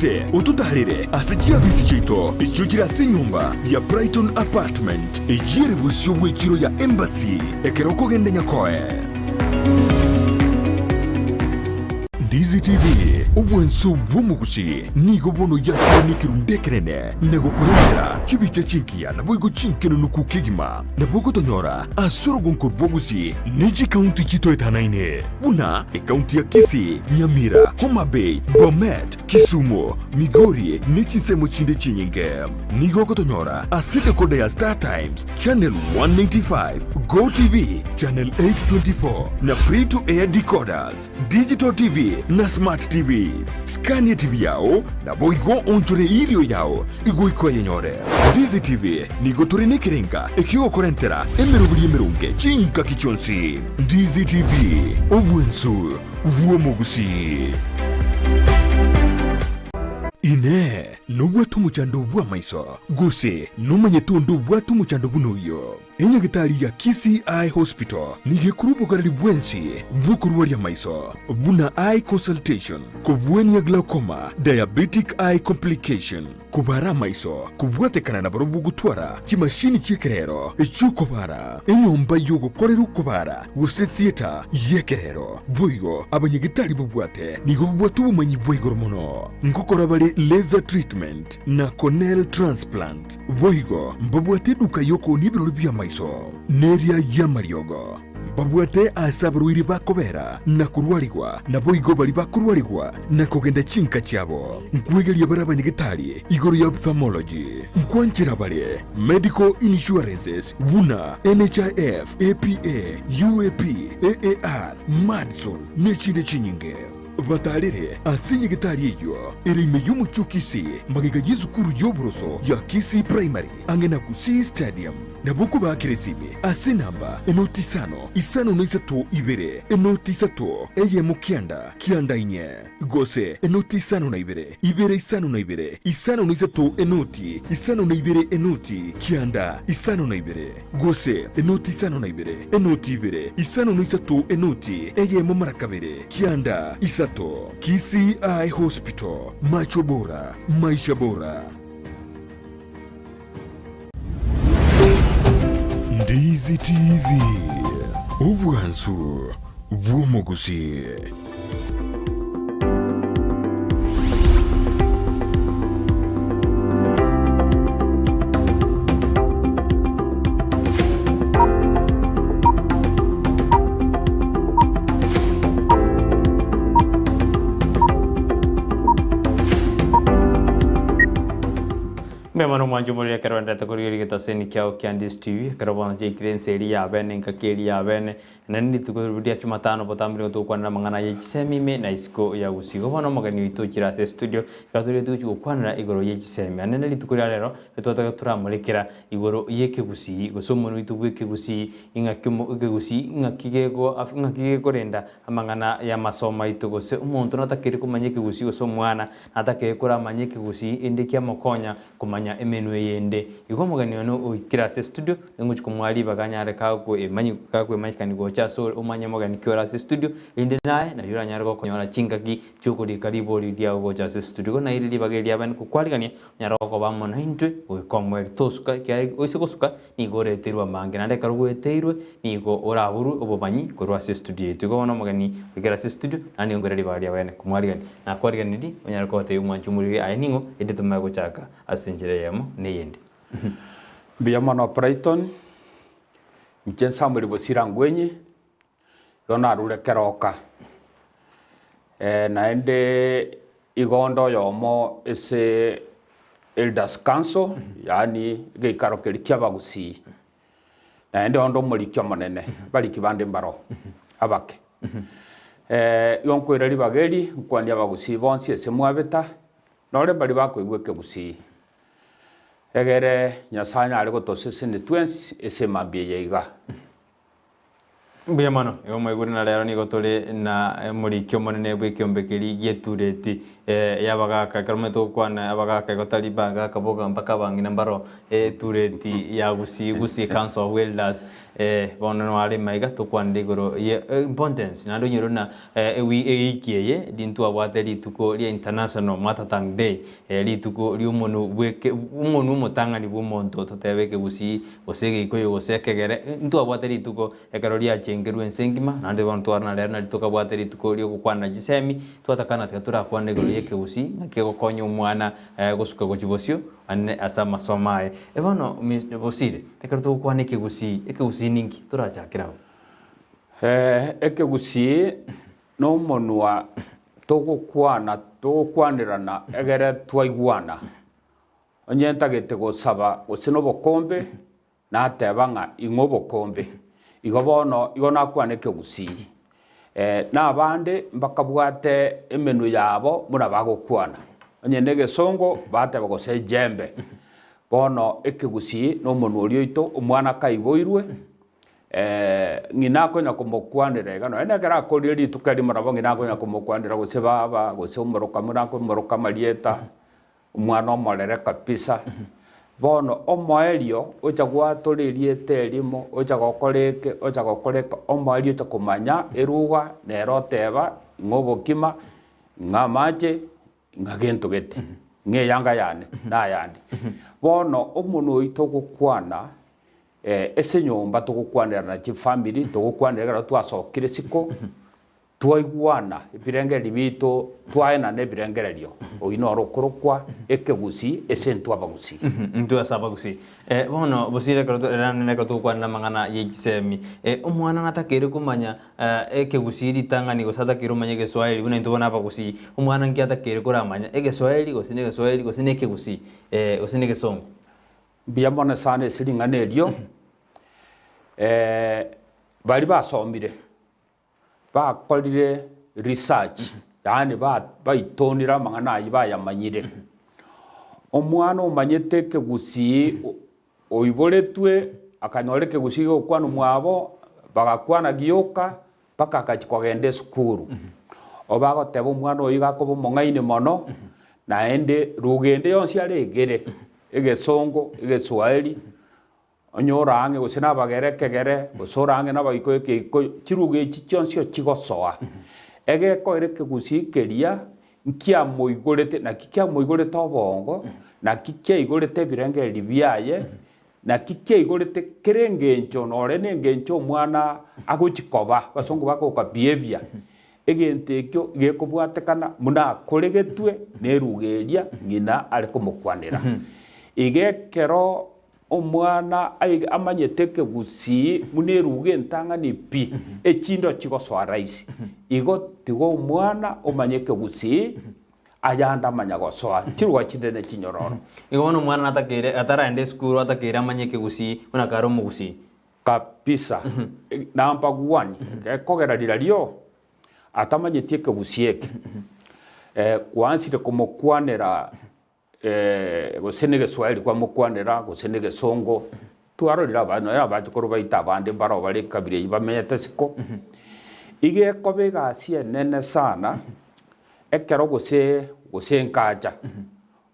gose ututarire asichia bisi chito ichukira senyumba ya Brighton Apartment ejire busyo wechiro ya Embassy ekeroko gende nyakoe. Ndizi TV ubwenso bw'omugusi nigo bono yakirundekerene nego kurendera chibicha chinkia na boigo chinkeno nukukigima na bogo tonyora asoro gonko bogusi niji county chito etanaine buna county ya Kisii, Nyamira, Homa Bay, Bomet, Kisumu, Migori nichi semo chinde chinyinge nigo kotonyora asite kode ya Star Times channel 195, Go TV channel 824 na free to air decoders, digital TV na smart TVs. Scania TV yao na boigo onchore ilio yao igo iko yenyore. Ndizi TV nigo turine kirenga ekigo korentera emerubuli emerunge chinka kichonsi. Ndizi TV obwensu vuomogusi. Ine nubwatu muchando bwa maiso guse numanyetundu bwatu muchando bunuyo enya gitari ya Kisii Eye Hospital nige kurupo karali bwensi vukuruwa ya maiso buna eye consultation kubweni ya glaucoma diabetic eye complication kubara maiso kubwate kanana barubu gutwara kimashini chikerero ichukobara enyomba yogo koreru kubara guse theater yekerero boigo abanyegitari bubwate nigo bubwatu bumanyi boigo mono ngokora bale laser treatment na corneal transplant boigo mbabwate duka yoko nibiro bya maiso neria ya mariogo babwate asabruiri bakobera na kurwarigwa na boigo bali bakurwarigwa na kugenda chinka cyabo nkwegeria barabanyegitari igoro ya ophthalmology nkwanchira bale medical insurances buna NHIF APA UAP AAR Madison nechinde chinyinge batalire asinye gitari iyo irime y'umucukisi magiga y'izukuru y'oboroso ya Kisii Primary angena Kisii Stadium nabuku bakiresimi asinamba enoti isano n'isatu ibere enoti isatu eye mukianda kianda inye gose enoti isano na ibere isano na isano n'isatu enoti isano na enoti kianda isano na gose enoti isano na enoti isano n'isatu enoti eye mu marakabere kianda isato. Kisii Eye Hospital, macho bora, maisha bora. Ndizi TV ubwansu bw'omugusi. Memano manjo muri karwanda takuri kita seni kyao Ndizi TV karabana je kiren seri ya bene nkakeli ya bene nani tukurudia Jumatano potambiri to kwana mangana ye semi me na isko ya usigo bana magani wito kirase studio katuri tuku kwana igoro ye semi anene tukuria rero twataka turamurikira igoro ye Ekegusii gosomo wito Ekegusii Ekegusii ngakigego renda amangana ya masoma itugose umuntu natakiri kumanya Ekegusii gosomo mwana natakiri kura manya Ekegusii indikia mokonya kumanya emenwe yende igomugani no ukirase studio nguchiko mwali baganyare kako emanyi kako emanyikani gocha so umanya mogani kirase studio inde naye na yura nyare ko nyora chingaki chukuri karibo lidia gocha studio na ili bageli aban ku kwaligani nyara ko bamona hintwe ukomwe tosuka kya osikosuka ni gore terwa mange nande karugwe terwe ni go oraburu obobanyi korwase studio tugona mogani ukirase studio nani ngore libali abane kumwaligani na kwaligani ndi nyara ko te umwanchumuri ayiningo inde tumago chaka asenjere yamo neyende Bw'Emenwa Brighton mchensa muri Bosire Angwenyi yona rure keroka na ende igondo yomo ese Elders Council yani geikaro kerikia Bagusii na ende ondo muri kyo monene bali kibande mbaro abake yonkwera libageri kwandi Bagusii bonsi ese mwabeta nore bali bakoigwe Ekegusii egere nyasanya ari gotosese ne twins ese mambie yeiga Bw'Emenwa yomo igurina rero ni gotole na muri kyo monene bw'ekyombekeri getureti yabagaka karumeto kwana abagaka gotalibaga kaboga mpaka bangina mbaro tureti ya Gusii Council of Elders bono no ari maiga tukwande igoro ye importance na ndonyo na ikiye dintu abwate rituko ria International Mother Tongue Day rituko ri umunu mutangani bw'omonto tutebe Ekegusii gose Gikuyu gose Ekegere ntu abwate rituko ekero ria chengeru ensengima nande bono twarana rero na rituko abwate rituko rio gukwana gisemi twatakana turakwana igoro ye Ekegusii nakigokonya umwana gusuka gochibocio ane asa masomae bono Bosire ekero tukwana Ekegusii ningi turachakira Ekegusii no monwa tugukwanirana egere twaiguana onyentagete gusaba gusino bokombe na atebanga ingo bokombe igo bono igo nakwana Ekegusii na abande mbakabwate emenu yabo muna bagukwana onyene gesongo bateba gose jembe bono Ekegusii no monu orio ito omwana kaiboirwe ngina konya kumukwanira gano ene kara kori ritukari marabo ngina konya kumukwanira gose baba gose umoroka muna kumoroka marieta omwana omorere kapisa bono omoerio ocha gwaturirie elimo ocha gokoreka omoerio takumanya eruga neroteba ngobokima ngamache ngagento gete nge yanga yane na yandi bono omuno itogukwana ese nyomba tugukwanira na family tugukwanira twasokire siko twaiguana ibirengeri bito twaena ne birengererio oino rokorokwa Ekegusii ese ntwabagusii ntu asabagusii bono Bosire ne ko tukwana mangana yegisemi omwana natakere kumanya Ekegusii ritangani gosata kirumanya Geswahili buna ntubona abagusii omwana nkiatakere kuramanya Egeswahili gosine Ekegusii gosine Gesongo biyamona sana siringanerio bali basomire bakorire research yani baitonira mangana bayamanyire omwana omanyete Ekegusii oiboretwe akanyore Ekegusii gokwana mwabo bagakwana gioka paka akachikogende skuru obagoteba omwana oyi gakobo mongaine mono naende rugende yonsi aregere Egesongo Egeswahili onyorange gose nabagere Ekegere gosorange nabaiko chiruge chichonsio chigosoa egeko Ekegusii keria nkia moigorete na kikia moigorete obongo na kikia igorete birengeri biaye na kikia igorete kerengencho nore nengencho mwana agochikoba basongo bakoka behavior egentekyo gekobwatekana muna koregetwe nerugeria ngina ari kumukwanira igekero omwana amanyete Ekegusii muneruge ntangani pi echindo chigoswa raisi igo tigo omwana omanye Ekegusii ayanda amanya goswa chiruga chindene chinyororo igo bono omwana natakere ataraende skuru atakere amanye Ekegusii una karo mugusii kapisa namba 1 ekogerarira rio atamanyete Ekegusii eke kwansire kumukwanira gosene Geswahili kwa mukwanira gosene Gesongo twarorira bano era bachikoro baita bande baro bari kabire bamenyete siko igeko begasie nene sana ekero gose nkaja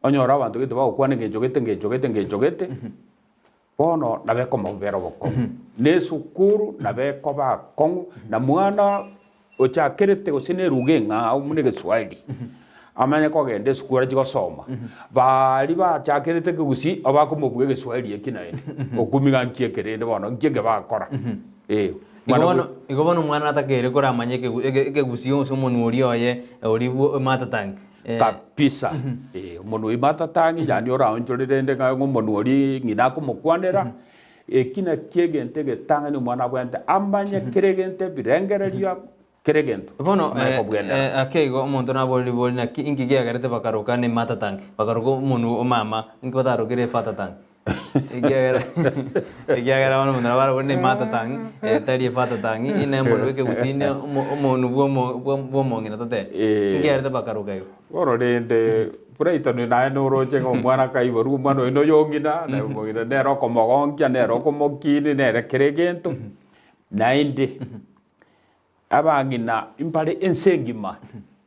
onyora abantu gite bagukwana ngejogete bono nabeko mobero boko ne sukuru nabeko bakongu na mwana ochakerete gosene rugenga umune Geswahili amanye kogende skura jigosoma bali bachakerete Ekegusii abakumubwe Geswahili ekinaende okumiga nkiekerende bono nkienge bakora igo bono mwana atakere kuramanya Ekegusii omuntu uri oye uri Mother Tongue kapisa umuntu Mother Tongue yani oranjorerende ngomuntu uri ngina kumukwanira ekina kiegente getanga ni mwana bwente amanye kiregente birengererio keregento bono akeigo omonto nabori na ingi giagarete bakaruka ni Mother Tongue bakaruka umuntu omama ingi batarukire Father Tongue igiagara bono omonto nabari ni Mother Tongue tari Father Tongue ine mbono Ekegusii ne omuntu bwomongina tote ingi garete bakaruka yo bono rende pura ni nae noroche ngomwana kaiboru mwana ino yongina na mongina nero komogonkia nero komokini nere keregento nainde abangina impare ensengima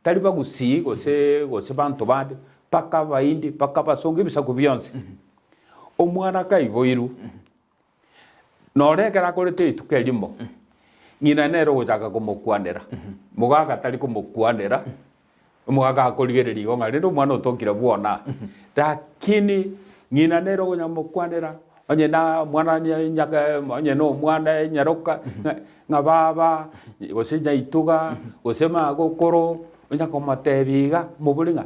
tari bagusii gose bantu bande paka baindi paka basonge bisa kubyonse omwana kaiboiru norekera kurite ituke rimo ngina nero guchaka kumukwanira mugaga tari kumukwanira mugaga kurigereria igonga rindo mwana utokire buona lakini ngina nero gunyamukwanira onye na mwana nyaga onye no mwana nyaroka nga baba gosinya ituga gosema gokoro onya komatebiga muburinga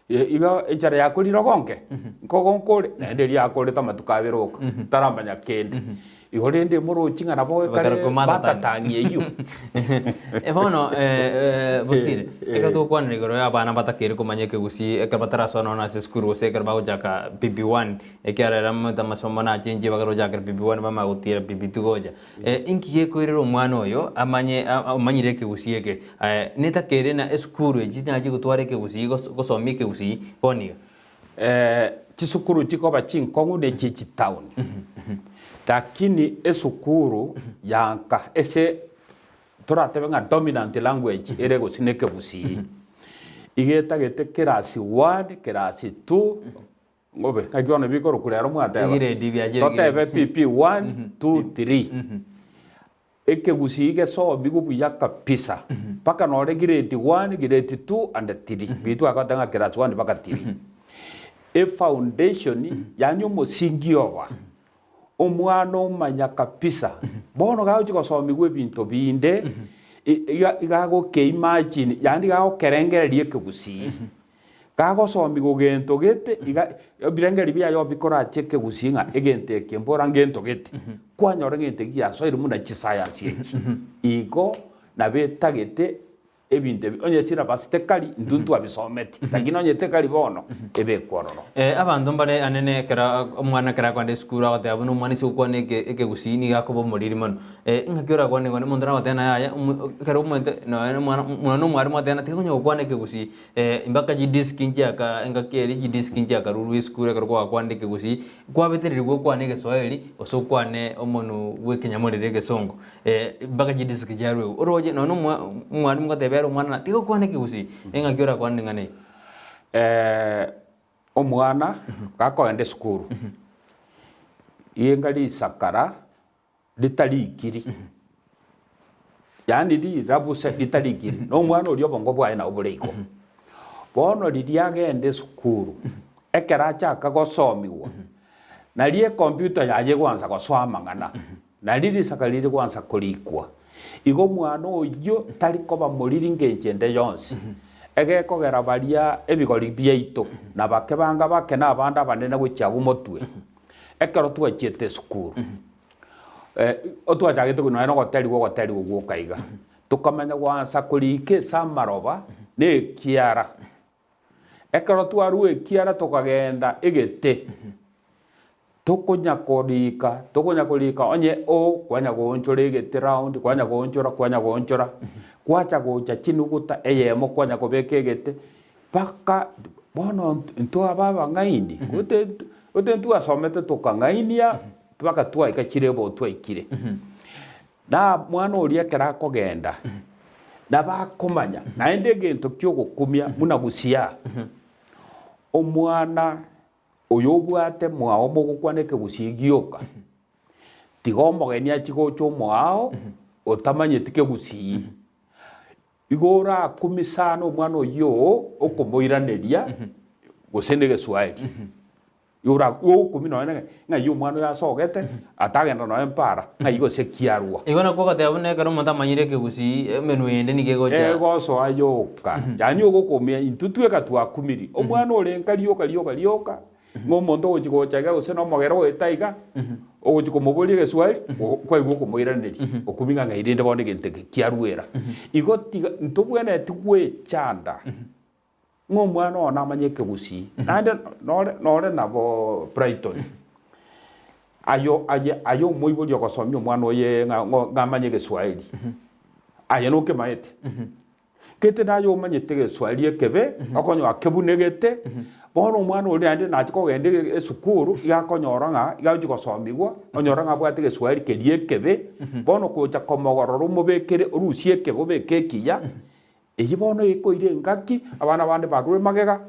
iga ejara yakuriro gonke kogonkore na nderi yakore tamatukabiroka taramanya kende igore ndi muruchi ngana boe kare batatangie yu bono Bosire eka to kwanira igoro ya bana batakere kumanya Ekegusii eka batarasona na skuru sekera bagojaka PP1 ekara ramata masomo na chenje bagojaka PP1 mama gutira PP2 goja inki yekwirira umwana oyo amanyire Ekegusii eke netakere na skuru ejinyaji gutwara Ekegusii gosomia Ekegusii boniga chisukuru chikoba chinkongu ne chichi town lakini esukuru yanka ese turatebe nga dominant language ere gusine Ekegusii igeta gete class 1 class 2 ngobe kagiona bikoro kulero mwateba totebe PP 1 2 3 Ekegusii geso bigubu yaka pisa paka nore grade 1 grade 2 and 3 bitu akatanga class 1 paka 3 e foundation yanyu musingi owa omwana omanya kapisa bono gaho chikosomigwe binto binde igago ke imagine yandi gago kerengererie Ekegusii gago somigo gento gete birengeri bya yo bikora Ekegusii nga egente kembora ngento gete kwanyora ngente giya so iri muna science yeki igo na betagete ebinte onye chira basitekali nduntu abisometi lakini onye tekali bono ebe kworono abantu mbare anene kera omwana kera kwande skuru agate abuno umwana isi ukwane Ekegusii ni gakobo muriri mono ngakiora kwane ngone mondara watena ya kera umente no mwari mwatena tekonyo ukwane Ekegusii imbaka jidisk injaka ngakeri jidisk injaka ruru skuru kera kwa kwande Ekegusii kwa betereri gwo kwane Geswahili oso kwane omonu wekenyamurire Gesongo imbaka jidisk jarwe oroje no mwari mwatebe umwana tiko kwane Ekegusii ngakiora kwane ngane omwana gakoende skuru yengali sakara litarikiri yani di rabuse litarikiri no mwana uri obongo bwaye na obureiko bono liriagende skuru ekera chaka gosomiwa na lie computer yaje gwanza gosoma ngana na liri sakaliri gwanza kulikwa igo mwana oyo tari koba muriri ngengende yonsi egekogera baria ebigori byaito na bakebanga bake na abanda banene gwichagu motwe ekero twachete skuru otwachagete kuno eno goteri gwo kaiga tukamenya gwansa kulike samaroba ne kiara ekero twaru ekiara tukagenda egete tukunya kulika onye o kwanya gonchora egete round kwanya gonchora kwacha gocha chinuguta eyemo kwanya kobeke egete paka bono ntwa baba ngaini ote ntwa somete tukangainia paka twa ikachire bo twa ikire na mwana uri ekera kogenda na bakomanya na ende gento kyo gukumia muna gusia omwana oyo bwate mwao mogukwane Ekegusii gioka tigomogeni achigocho mwao otamanyete Ekegusii igora kumisano mwana oyo okomoiraneria gosende Geswahili yura kumino nga yo mwana ya sogete atagenda no empara nga igo se kiarua igona ko gate abune karo monta manyire Ekegusii menu yende ni gegocha ego so ayoka yani ogokomia intutweka twakumiri omwana orenka lioka ngomonto ochigochaga gose no mogero etaiga ogochikomoborie Geswahili kwa igo komoiraneria okuminga nga irinde bone gente kiaruera igo ntobwene tigwe chanda ngomwana ona amanye Ekegusii nande nore nabo Brighton ayo moiboli okosomia omwana oye ngamanye Geswahili aye no kemaete kete nayo omanyete Geswahili ekebe akonyo akebunegete bono omwana ori ande nachikogende esukuru igakonyora nga igachikosomigwa onyora nga bwate Geswahili kerie ekebe bono kocha komogorora omobekere orusie ekebe obekekiya eyibono ikoire ngaki abana bande bagwe magega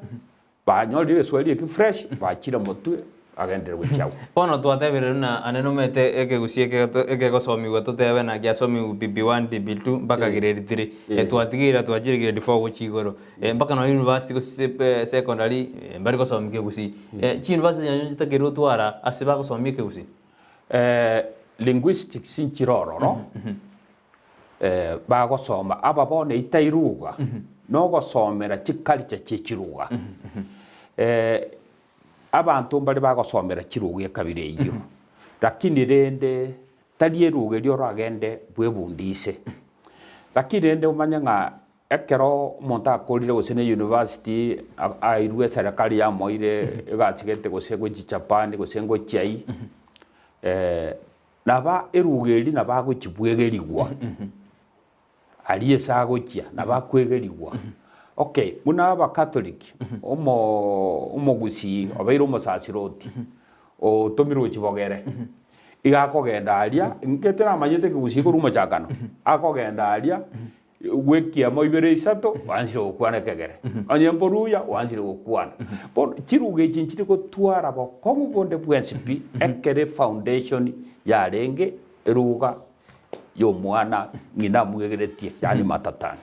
banyorire Geswahili eki fresh bachira motwe agendere gwichau bono twatebire na aneno mete Ekegusii ekegosomiwa tutebe na giasomi BB1 BB2 mpaka grade 3 twatigire twajire grade 4 guchigoro mpaka na university go secondary mbari gosomi Ekegusii chi university yanyu jitakirwo twara asiba gosomi Ekegusii linguistics inchiroro no bagosoma aba bone itairuga no gosomera chiculture chichiruga abantu mbali bagosomera chiruga kabire iyo lakini rende tari ruga ryo ragende bwebundise lakini rende umanya nga ekero monta akorire gusene university airwe serikali ya moire igachigete gusego Japan gusengo chai naba erugeri naba guchibwegerigwa aliye sagokia naba kwegerigwa okay muna aba catholic Gusii obairo musasiroti o tomiro chibogere igakogenda aria nketera amanyete Gusii ko rumo chakano akogenda aria wekia moibere isato wansire gukwana kegere anyemboruya wansire gukwana bon chiruge chinchire ko twara bo komu bonde bwensipi ekere foundation ya renge eruga yo mwana ngina mwegeretie yani matatani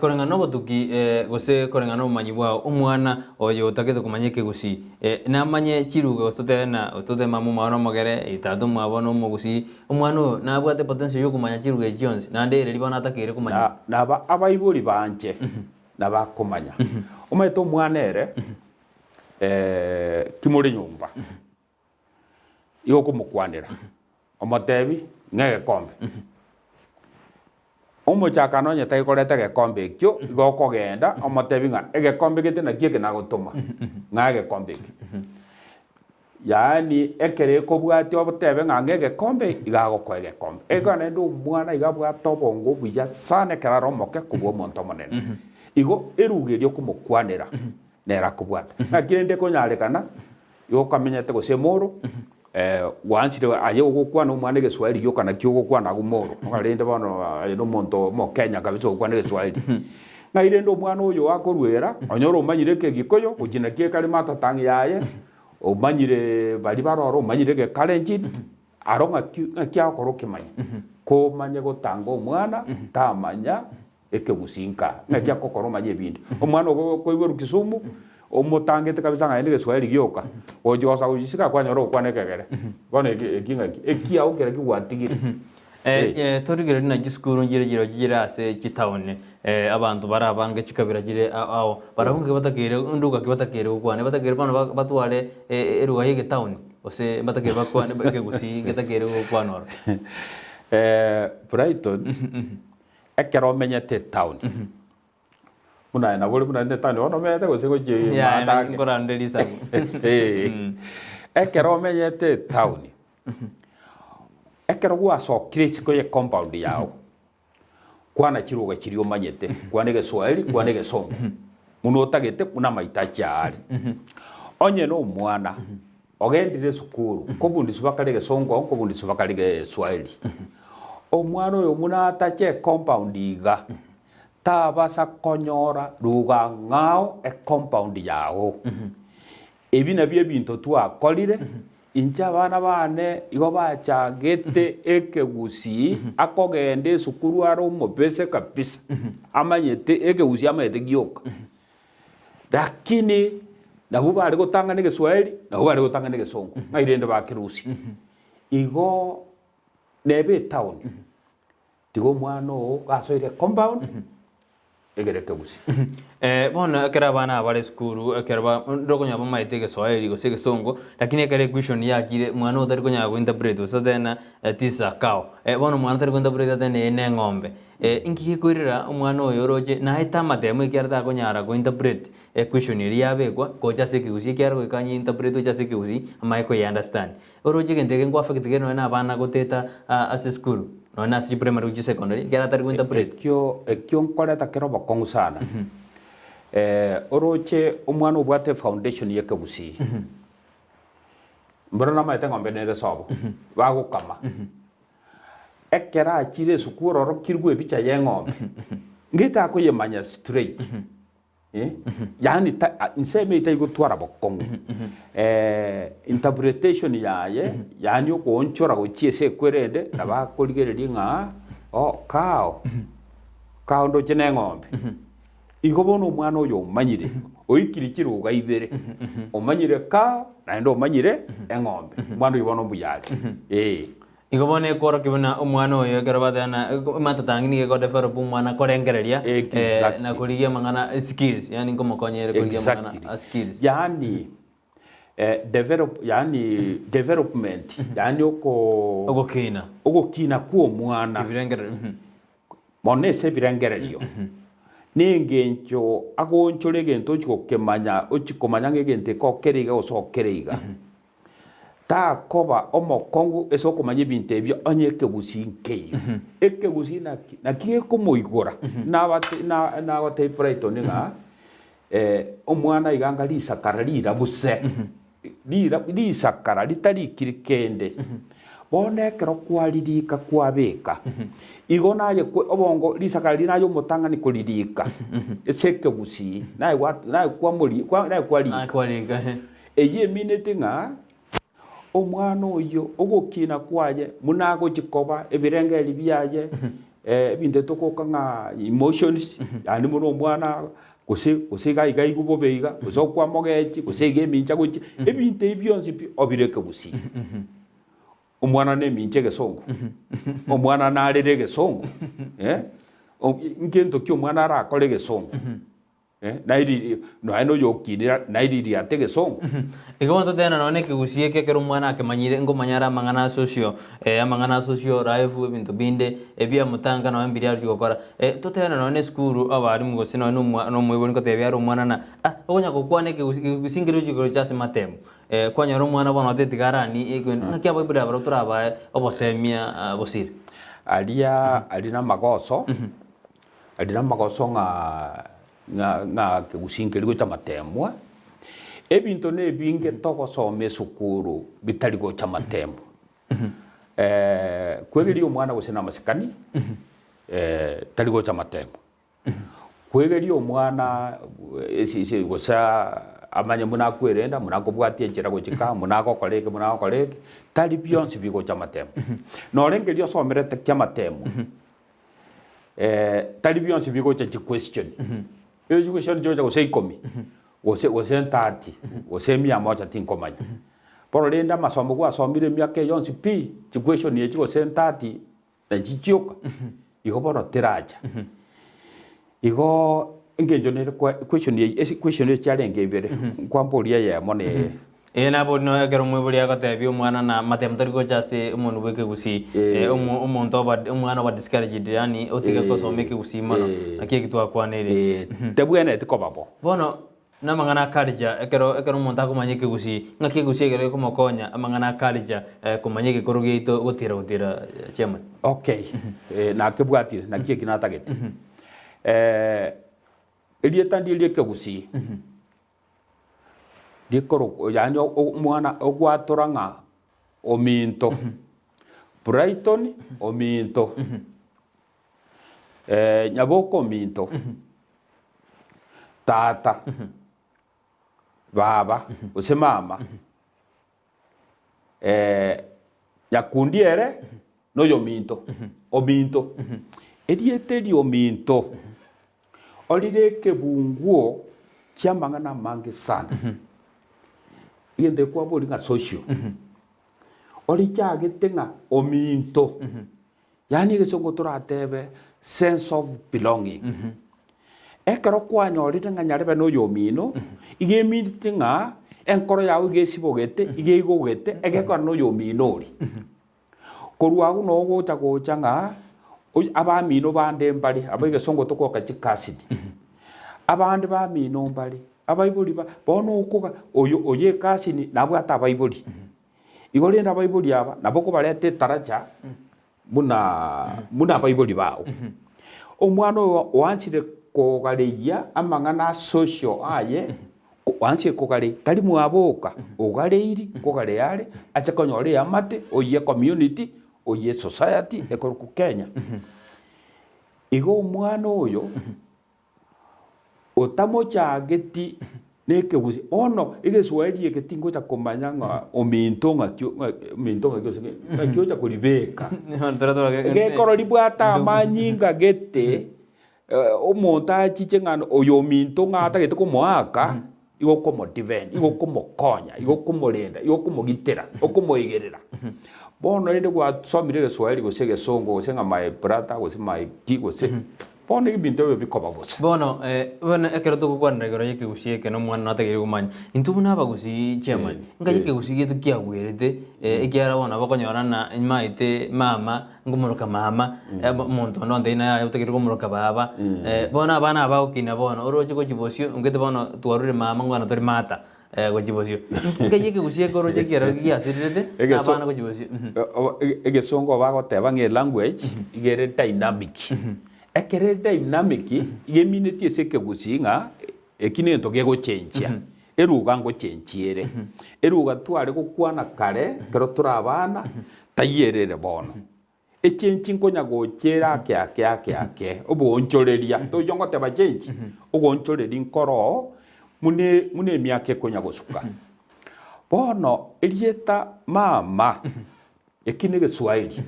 korengano botuki gose korengano manyibwa umwana oyo takete kumanye Ekegusii na manye chiruge ostote na ostote mamu maona mogere itatu mwabona Gusii umwana na bwate potential yo kumanya chiruge chionse na ndere libona atakire kumanya na abaibuli banje na bakomanya umeto mwana ere kimuri nyumba yo kumukwanira omotebi ngege kombe omochakano nyeta ikorete gekombe kyo igokogenda omotebi nga egekombe gete na kieke na gutuma ngage kombe yani ekere kobwati obotebe nga ngege kombe igago kwege kombe egana ndo mwana igabwa tobongo buya sane kararo moke kubwo monto monene igo erugerio kumukwanira nera kubwata ngakirende konyarekana yo kamenyete gosemoro wansire aye gukwana umwana Geswahili yo kana kyo gukwana gumoro ngarende bano no monto mo Kenya kabisa gukwana Geswahili ngaire ndo mwana uyo akorwera onyoro umanyire Kegikoyo kugina kie kali matatangi yaye umanyire bali baroro umanyire ge Kalenjin aronga kya koroke manya ko manya gutanga umwana tamanya Ekegusii ngakya kokoro manye bindi umwana ko iberu Kisumu omotangete kabisa ngaende Geswahili gyoka ojosa ujisika kwa nyoro kwa nekegere bone ekinga ekia ukere kigwatigire torigere na giskuru ngire gira ase kitawone abantu barabange chikabira gire aho barabunge batakire nduga kibatakire ukwane batakire bano batware eruga yege town ose batakire bakwane Ekegusii getakire ukwanora Brighton ekero menyete town muna na bole muna ndetani ono mete gosego je mata ngora ndelisa ekero menyete town ekero gwa so critical ye compound yao kwana chiruga chirio manyete kwane Geswahili kwane Gesongo muno otagete kuna maitachi ari onye no mwana ogendire sukuru kobundisi bakale Gesongo kobundisi bakale Geswahili omwana oyo muna atache compound iga tabasa konyora ruga ngao compound yao ebi nabye bintu twakorire incha bana bane igo bachagete Ekegusii akogende sukuru aro mobese kabisa amanyete Ekegusii amanyete gyoka lakini nabo bari gutanga ne Geswahili nabo bari gutanga ne Gesongo ngairende bakirusi igo nebe town tigo mwano gasoire compound egere Ekegusii bona kera bana bale skuru kera ndoko nyaba maite Geswahili go Gesongo lakini ekere equation yakire mwana utari konya go interpret so then tisa kao bona mwana utari go interpret then ene ngombe inki kwirira umwana oyo roje na hita matemo ikyarta konyara go interpret equation iri yabekwa ko chase Ekegusii kyara go kanyi interpret chase Ekegusii amai ko understand oroje gentege ngwa affect geno na bana goteta as school no na si primary uji secondary kyara tari go interpret kyo nkoreta kero bakongu sana oroche umwana ubwate foundation ye Ekegusii mbona maite ngombe nere sobo bagukama ekera akire sukuru ro kirwe bicha ye ngombe ngita ko yemanya straight yani nseme itayigutwara bokongo interpretation yaye yani ukonchora gochiese kwerende nabakorigereria ng'a kao ndo chene ng'ombe igo bono omwana oyo omanyire oikiri chiruga ibere omanyire kao naende omanyire eng'ombe mwana oyo bono mbuyari igo bono ekoro kibona omwana oyo ekero batana matatangi geko develop omwana korengereria na kurigia mang'ana skills yani nkomokonyere kurigia mang'ana skills yani development yani ogokina kwa omwana mono ase ebirengererio nengencho agonchore egento ochikomanya ng'egento ekokeriga osokereiga takoba omokongu ase okomanya ebinto ebio onye ekegusii nkeyo ekegusii naki ekomoigora nagotei Brighton ng'a omwana iganga risakara rirabuse risakara ritarikiri kende bono ekero kwaririka kwabeka igo naye obongo risakara rinaye omotang'ani koririka ase ekegusii naye kwarika eye eminete ng'a omwana oyo ogokina kwaye muna gochikoba ebirengeri biaye ebinto tokoka ng'a emotions yani muno omwana gose iga igubobeiga gose okwamogechi gose iga emincha gochi ebinto ebionsi obire ekegusii omwana nemincha egesongo omwana narere egesongo ngento kia omwana arakore egesongo nairi noaino yokinira nairi ate gesongo igo totena none ekegusii ekekero omwana akemanyire ngomanyara amang'ana socio amang'ana socio life ebinto binde ebia mutanga no embiri ari gokora totena none skuru abarimu gose none nomweboni kotebia ari omwana na ogonya gokwana ekegusii ngero chigoro chase matemo kwanyara omwana bono tetigarani ng'aki abaiburi abaro torabae obosemia Bosire ali na magoso ng'a kegusii nkeri gocha matemwa ebinto nebinge togosoma esukuru bitari gocha matemo kwegeria omwana gose na amasikani tari gocha matemo kwegeria omwana gose amanye muna kwerenda muna kobwatia enchera gochika muna gokora eke tari bionsi bigocha matemo norengeria osomerete kia matemo tari bionsi bigocha chiquestion ejo question joja gose 10 gose 30 gose 100 tinkomanya poro renda masomo gwasomire miaka yonsi pi chiquestion yechi gose 30 na chichioka igo bono teraja igo engenjo ne question ye challenge ibere kwamboria ye mone nabo no ekero mweburi agatebia omwana na matemo tari gocha ase omondu bwa ekegusii omonto omwana wa discouraged yani otiga gosoma ekegusii mono naki egitwakwanire tebwene tikobabo bono namang'ana culture ekero omonto akomanya ekegusii ng'aki egusii egero ekomokonya amang'ana culture komanya egekoro giaito gotira chairman okay nakebwatire naki ekinatagete erietandi erie ekegusii dikoro yani omwana ogwatora ng'a ominto Brighton ominto nyaboko ominto tata baba ose mama nyakundi ere noyo minto ominto erieteri ominto orire kebunguo chiamang'ana mangi sana yende kwa boli nga social ori chagete nga ominto yani gesongo toratebe sense of belonging ekero kwanyorire nga nyarebe no yomino igeminite nga enkoro yawe gesibogete igeigogete egekora no yomino ori korwagu no gocha nga abamino bande mbali abagesongo tokoka chikasidi abandi bamino mbali abaibuli bono okuga oye kasini nabwata abaibuli igori nda abaibuli aba naboko barete taraja muna abaibuli bao omwana wansire kogareia amang'ana social aye wansire kogare tari mwaboka ogareiri kogare yare acha konyore amate oye community oye society ekoroku Kenya igo omwana oyo otamochageti Ekegusii ono Egeswahili egetingocha komanya nga ominto ngakiocha kulibeka gekoro libwata amanyinga gete omonto achiche ng'ano oyo ominto ng'atagete komoaka igokomotivent igokomokonya igokomorenda igokomogitera okomoigerera bono rende gwasomire Egeswahili gose Egesongo gose ng'a my brother gose my ki gose bono ebinto ebio bikoba bosa bono ekero togokwanera igoro ya Ekegusii eke no mwana natagire komanya intubu n'abagusii chairman nga Ekegusii gitu kiagwerete ekiara bono bakonyorana maite mama ngomoroka mama monto no ndina ya utagire komoroka baba bono abana abagokina bono oroche gochibosio ngete bono twarure mama ngwana tori mata gochibosio nga Ekegusii ekoroche kiara kiasirirete abana gochibosio Egesongo bagoteba ng'e language igere dynamic ekere dynamic igemineti ase Ekegusii ng'a ekinento gegochenchia eruga ngochenchiere eruga tware gokwana kare kero turabana tayerere bono echenchi nkonya gochera ake obonchoreria toyongoteba chenchi ogonchoreri nkoro mune emiaka ekonya gosuka bono erieta mama ekine Egeswahili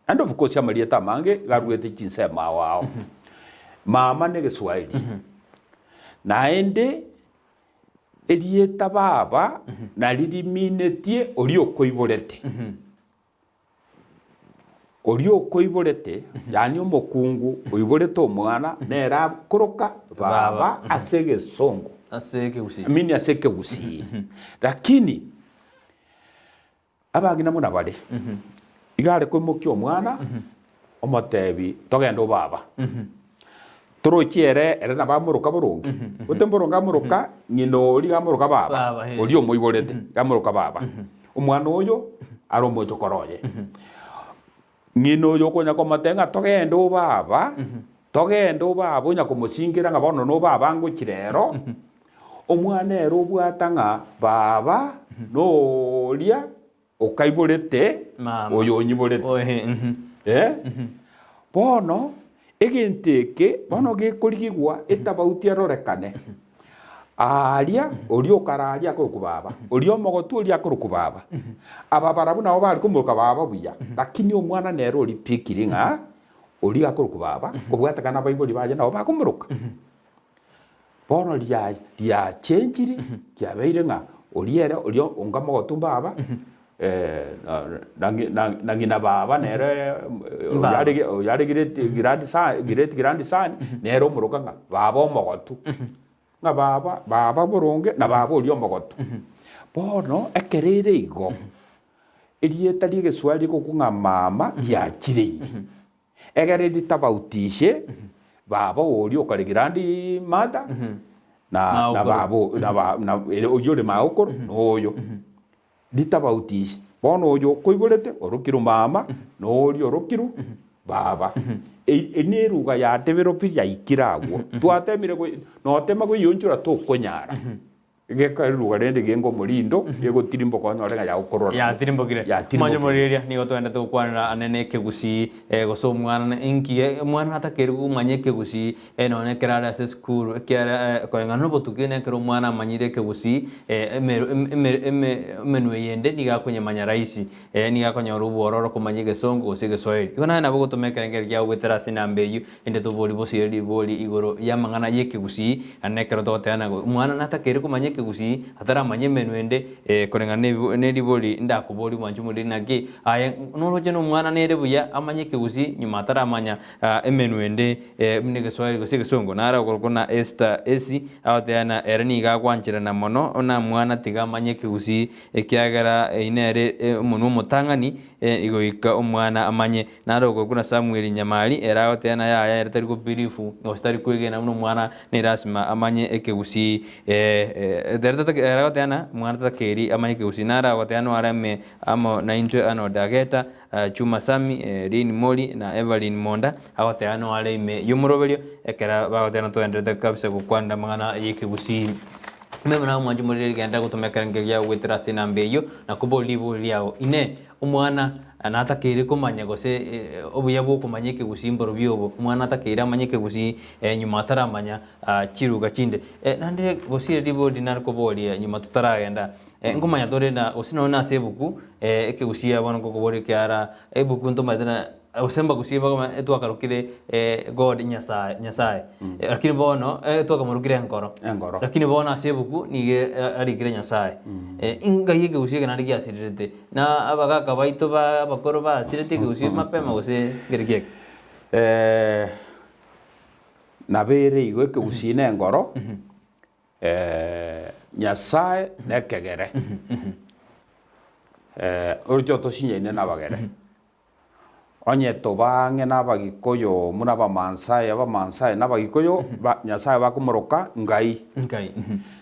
and of course amarieta mange garuete chinsema wao mama ne Egeswahili naende erieta baba na liriminetie oriokoiborete oriokoiborete yani omokungu oiborete omwana nera koroka baba ase Egesongo ase Ekegusii mini ase Ekegusii lakini abagina muna bare igare koimokia omwana omotebi togenda obaba torochiere ere nabamoroka borongi otemboronga amoroka ng'ino ori gamoroka baba ori omoiborete gamoroka baba omwana oyo ari omochokoroye ng'ino oyo okonya komotenga togenda obaba onya komosingira ng'a bono no baba ngochirero omwana ere obwata ng'a baba noria okaiborete oyo onyiborete bono egenteke bono gekorigigwa etabauti arorekane aria orio okararia akoroku baba orio omogotu oria akoroku baba aba barabu nabo bari komoroka baba buya lakini omwana nero ori pikiri ng'a orio akoroku baba obwatakana baibori baye nabo bakomoroka bono riachenchiri kiabeire ng'a oriere orio onga mogotu baba nangina baba nere gireti grandi sani nere omoroka ng'a baba omogotu ng'a baba boronge na baba orio omogotu bono ekerere igo erieta ria Egeswahili goku ng'a mama riachire egere ritabautishe baba orio okare grandi mother na baba oyo ore maokoro noyo ritabautishe bono oyo koiborete orokiro mama norio orokiro baba eneruga ya develop ya ikiragwo twatemire notema goyonchura tokonyara geka ruga rende gengo murindo yego tirimbo konyorega ya ukorora ya tirimbogire manya muriria nigo twende tukwanira anene Ekegusii goso mwana inki mwana atakeru manye Ekegusii none kerara ase school kera korenga no botukene kero mwana manyire Ekegusii menwe yende niga kunyamanya raisi niga kunya rubororo kumanye Egesongo gose Egeswahili ikona na bogotomekera ngeri ya gwetera sinambeyu ende tubori bosire bori igoro ya mangana Ekegusii anekero totena mwana natakeru kumanye Ekegusii atara manye menwende korenga ne libori ndakubori mwanju muri nage aya noroje no mwana nere buya amanye Ekegusii nyuma atara amanya emenwende mne Egeswahili gose Egesongo nara gorkona Esther esi awatena erani ga kwanchira na mono ona mwana tiga amanye Ekegusii ekiagara inere umuntu mutangani igoika omwana amanye nara gorkona Samuel Nyamali era awatena ya eretari ko birifu ngostari kwegena no mwana ne rasima amanye Ekegusii derta tena mwana takeri amanye Ekegusii nara watena arame amo na intwe ano dageta Chuma Sami Rin Moli na Evelyn Monda awatena ale ime yumuroberio ekera bawatena to endete kabisa kukwanda mwana Ekegusii meme na mwanju muri genda gutumekera ngegia gwitira sina mbeyo na kuboli boli yao ine umwana anatakire kumanya gose obuya bwo kumanya Ekegusii mboro byobo umwana atakire amanya Ekegusii nyuma ataramanya chiruga chinde nande Bosire dibodi narko boli nyuma tutaragenda ngumanya dore na usino na sebuku Ekegusii abana ko boli kyara ebuku ntomadana usemba gusiba kama etwakarukire god nyasaye lakini bono etwakamurukire enkoro lakini bono asebuku nige arikire nyasaye inga Ekegusii kana rigi asirite na abagaka baito ba bakoro ba asirite Ekegusii mapema gose gerigeke nabere igo Ekegusii na enkoro nyasaye nekegere urjo tosinye nabagere onye tobange n'abagikoyo muna abamansai n'abagikoyo nyasaye bakumuruka ngai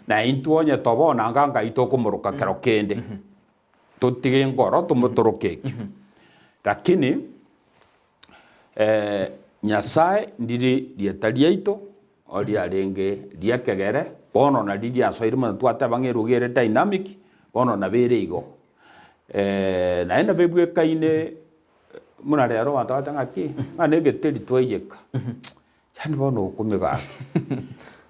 na intu onye tobona ngai tokumuruka kero kende tutige ngoro tumuturukeke lakini nyasaye ndiri rieta riaito ori arenge riekegere bono na riri asoire muna twate bangerugere dynamic bono na bere igo na ena bebwekaine muna rero watanga ki anege teri toyeka yani bono kumiga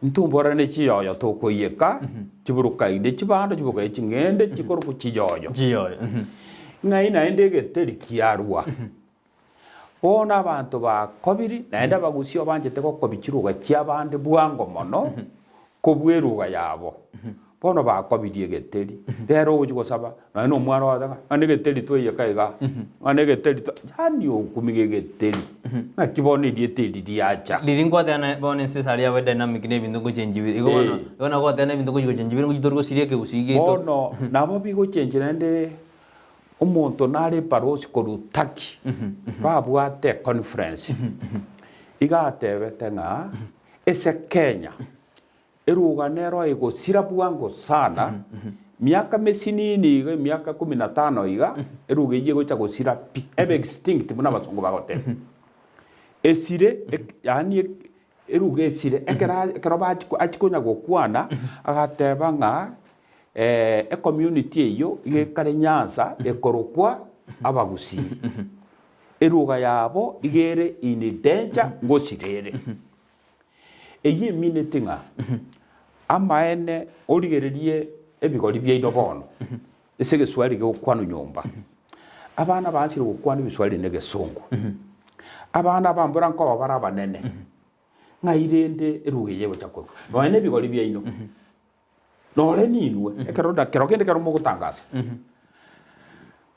ntumbora ne chiyoyo to koyeka chiburuka ide chibando chibuka chingende chikoro ku chiyoyo ngai na endege teri kiarwa bona abantu ba kobiri na enda bagusio banjete ko kobichiruga chiabande bwango mono kobweruga yabo bono ba kobiri egeteri rero ujugo saba na no mwana watanga anege teri toyeka iga anege teri yani okumige geteri na kibone dieteri diacha liringwa tena bone sesaria we dynamic ne bindu go change igo bono yona go tena bindu go change bindu go sirie Ekegusii gito bono nabo bigo change nende umuntu nari parosi korutaki babwate conference igatebe tena ese Kenya eruga nero ego sirabwango sana miaka mesinini miaka 15 iga eruga yego cha gosira ebe extinct muna basongo bagote esire yani eruga esire ekera achikonya gokwana agateba nga community iyo igekare Nyanza ekorokwa Abagusii eruga yabo igere in danger ngosirere eye minute nga amaene origererie ebigori bya idobono esege swali ge kwanu nyomba abana bansire gukwanu biswali nege songo abana bambura nko babara banene ngairende eruge yego chakoro no ene bigori bya ino no le ninwe ekeroda kerogende kero mo gutangaza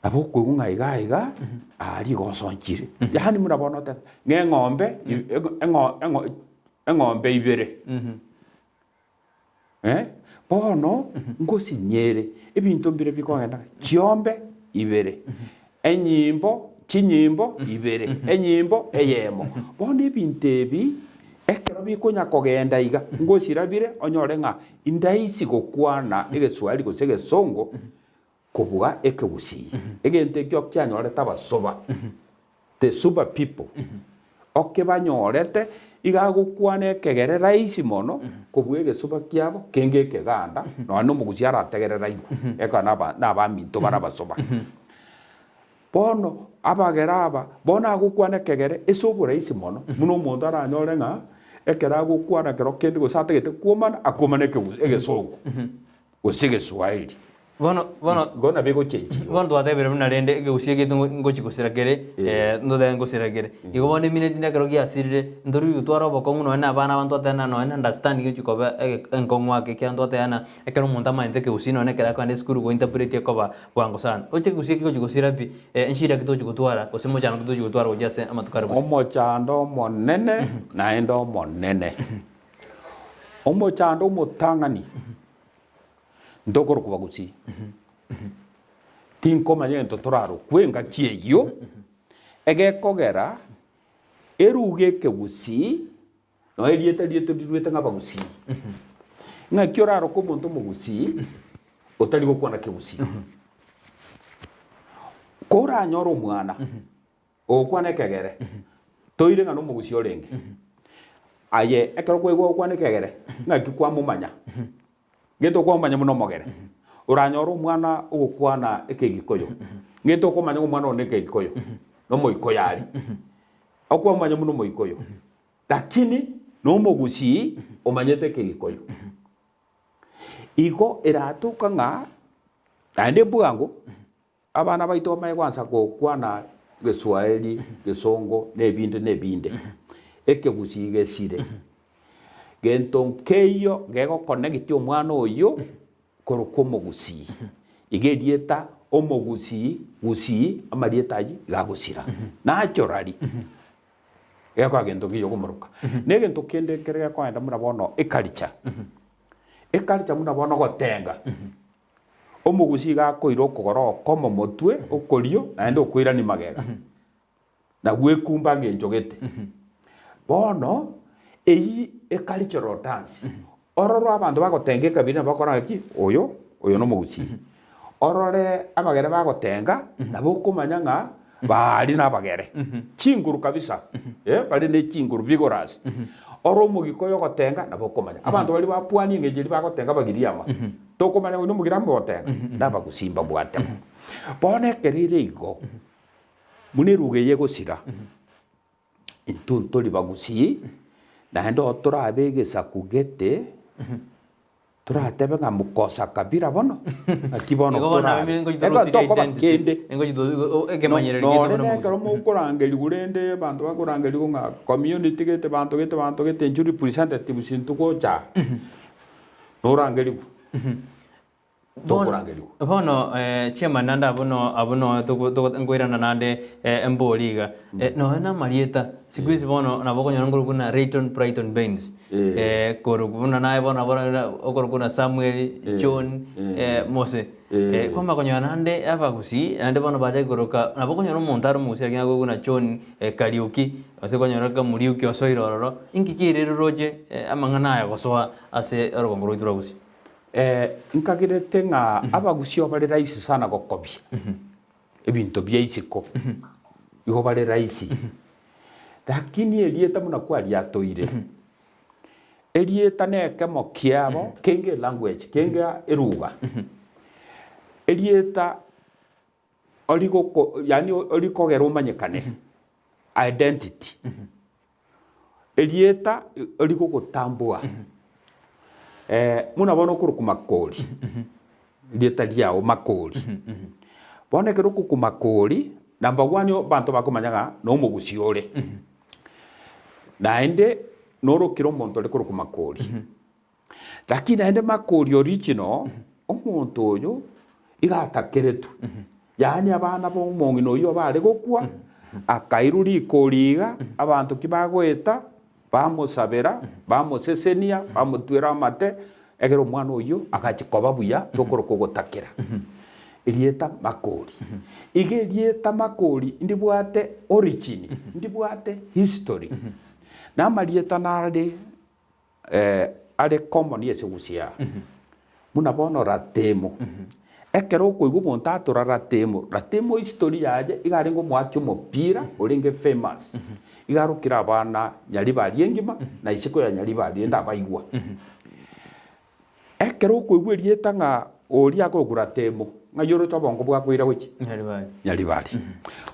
abo kwegunga iga ari gosonjire yani murabona ta ng'ombe eng'ombe ibere bono ngosi nyere ebintu mbire bikogenda chiombe ibere chinyimbo ibere enyimbo eyemo bono ebintu ebi ekero bikonya kogenda iga ngosirabire onyore nga indaisi gokwana egeswali gosege songo kubuga Ekegusii egente kyo kyanyoreta abasoba the super people oke banyorete igagukwana ekegere raisi mono kubuga egesuba kiabo kenge ekeganda no Omugusii arategerera igu eka nabaminto barabasoba bono abagera aba bona agukwana ekegere esobo raisi mono muno omonto aranyore nga ekera agukwana kero kende gosategete kuomana akomana egesongo gosige Swahili bono gona bego chechi bono twatebere muna rende Ekegusii gitu ngochikusirakere ndode ngosirakere igo bono minute ndakero giasirire ndoru gutwara oboko no na abana bantu atena no na understand gichikoba enkongwa ke kyanto atena ekero umuntu amanyete Ekegusii no nekera kwande skuru go interpret yakoba bwango sana Ekegusii gichikosirapi enshira kitochi gutwara osemo cyane kitochi gutwara ujase amatukara omochando monene naendo monene omochando motangani ndokoro kubagusii tinkoma yento toraro kwenga chieyo egekogera eruge Ekegusii no erieta dirwete ng'Abagusii ng'a kioraro ko muntu Omugusii otari gokwana Ekegusii kora nyoro omwana okwana ekegere toire ng'a n'Omugusii orenge aye ekero kwegwa okwana ekegere ng'a kikwamumanya ngeto kwa manya muno mogere uranyora umwana ugukwana ekegikoyo ngeto kwa manya umwana one ekegikoyo no moikoyo ari akwa manya muno moikoyo lakini no Omugusii omanyete ekegikoyo igo iratuka nga ande bwango abana baito maye kwanza gukwana Giswahili Gisongo nebinde Ekegusii gesire gento keyo gego connect omwana oyo koruko Omugusii igedieta Omugusii Gusii amarietaji gagusira naturally geko agento kiyo kumuruka negento kende kerega kwenda muna bono culture muna bono gotenga Omugusii gakoiro kogoro komo motwe okorio naende okwira ni magega na gwekumba ngenjogete bono eyi cultural dance ororo abantu bagotengeka bina bakora ki oyo no Omugusii orore amagere bagotenga nabo kumanya nga bali nabagere chinguru kabisa bali ne chinguru vigorous oro Omugikoyo gotenga nabo kumanya abantu bali bapwani ngejeri bagotenga bagiriama tokumanya uno mugira mbotenga nabagusimba bwate bone kerire igo muniruge yegosira intuntuli Bagusii naendo turabegesa kugete turatebe nga mukosa kabira bono akibono mukurangeri gurende bantu bakurangeri nga community gete bantu gete njuri representative sintugocha norangeri bono chairman nanda abono ngwirana nande emboliga no na marieta sikuizi bono na boko nyanguru kuna Rayton Brighton Baines koru kuna nae bono okoro kuna Samuel John Mose kwamba konyo nande Abagusii ande bono baje goroka na boko nyoro montaro musi aginya kuna John Kariuki ase konyo raka muriuki osoirororo inkikirero roje amangana ya gosoa ase orogongoro itura Gusii nkagirete nga Abagusii obare raisi sana gokobia ebinto byaisiko iho bare raisi lakini elieta muna kwa liatoire elieta neke mokiabo kenge language kenge eruga elieta oligoko yani olikogera umanyekane identity elieta oligokotambua muna bono kuruku makori elieta liao makori bone keruku kumakori number 1 bantu bakomanyaga no Omugusii ore naende norokiro omonto ari kuruku makori lakini naende makori original omonto oyo igatakeretu yani abana b'omong'ina oyo bare gokwa akairu rikoriga abantu kibagweta bamusabera bamusesenia bamutwira amate egera omwana oyo agachikoba buya tokoroka gotakera elieta makori ige elieta makori ndibwate origin ndibwate history na marieta nare ale common yese gusia muna bono ratemo ekero koigu montato ratemo history yaje igarengo mwaki omopira oringe famous igarukira abana nyari bariengima na isiko ya nyari barienda abaigwa ekero koigu elieta nga oria akogura temo ngayoro tobongo bwa kwira giki nyari bari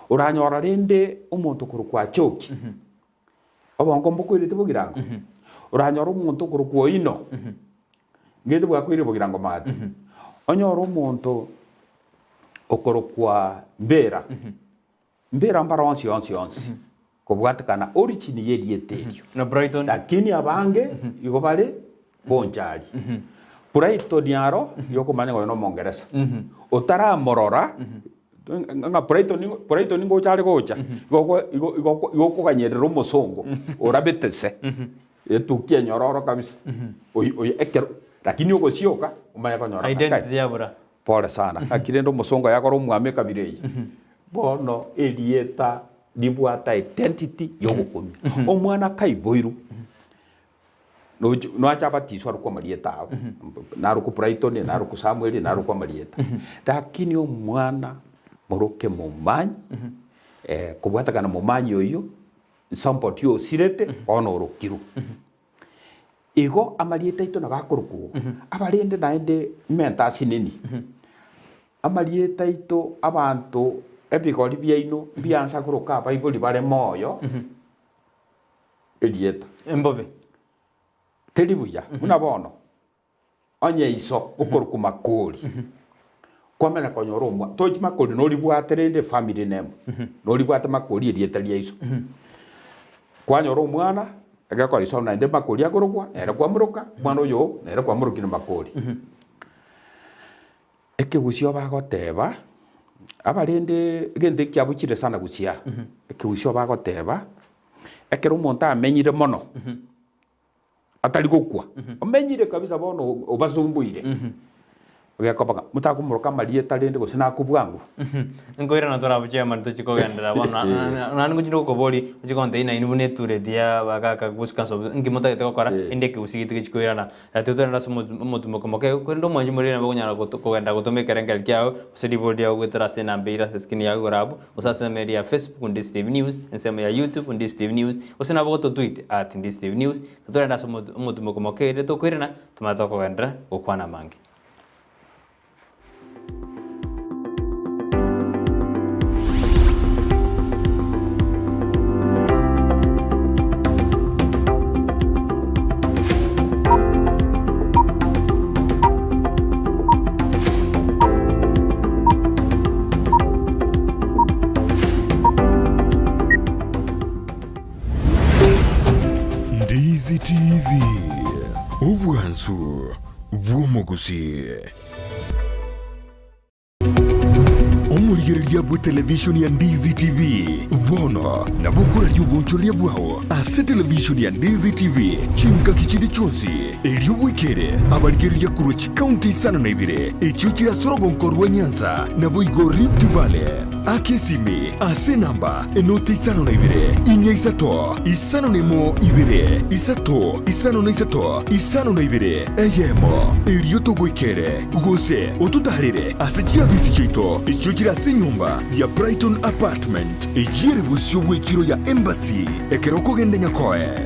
uranyora rende omonto kurukwa choki obongo mbukwirite bugirango uranyora omonto kurukwa ino ngete bwa kwire bugirango mate onyora omonto okorokwa mbera mbara onsi kobwatakana origin yelieterio na Brighton lakini abange igo bare bonjari Brighton yaro yokomanya ngo no Mongereza otaramorora nga Brighton ngo chale gocha igo kuganyerera omosongo orabetese etukia nyororo kabisa oyi ekero lakini ogosioka umanya konyora identity yabura pole sana akirendo omosongo yakora omwame kabirei bono elieta libwata identity yogokomi omwana kaiboiru no achabatiswa ruko marieta naruko Brighton naruko Samuel naruko marieta lakini omwana moroke mumanyi kubwatakana mumanyi oyo somebody osirete ono rokiru igo amariete ito nagakuruku abarinde naende mentasi nini amariete ito abantu ebigori byaino biansa kuruka abaibuli bare moyo elieta Embobe. teribuya muna bono onye iso okuruku makuri kwamena konyoro mwa toji makuri no libwaterende family name no libwate makuri elieta lya iso kwanyoro mwana agakora iso na ende makuri akorokwa era kwamuruka mwana yo era kwamurukina makuri Ekegusii bagoteba abarende gende kyabukire sana gucia Ekegusii bagoteba ekero umuntu amenyire mono atari gukwa amenyire kabisa bono obazumbuire ugakobaga mutakumuruka marieta rende gusina kubwangu Ngoira na tora buche amanto chiko gendera bona nani ngujiro ko bori uchikonte ina inubune ture dia bagaka guska so ngimota te kokora inde Ekegusii gite chikoira na atuto na sumo mutumo como que kwendo manje muri na bagunya ko genda gutome kerengel kyao usedi bodia gwetara sena beira skini ya gorabu usasa media Facebook Ndizi TV News nsema ya YouTube Ndizi TV News usena bogoto tweet @Ndizi TV News tura na sumo mutumo como que reto kwirina tumato ko gendera okwana mangi Ndizi TV Obwansu Bw'Omugusi Omurigereria bwa television ya Ndizi TV Vono na bukura ry'ubunchoria bwaho ase television ya Ndizi TV chinka kichindi chonsi elio wikere abarigereria kurochi county sana na ibire echo kirasorogo nkorwa Nyanza na boigo Rift Valley akesimi ase namba enoti isano na ibire inya isato isano nemo ibire isato isano na isato isano na ibire eyemo elio togwikere gose otutarire ase chiabisi chito echo kirase nyumba ya Brighton Apartment ejire busyo bwekiro ya Embassy ekeroko gende nyakoe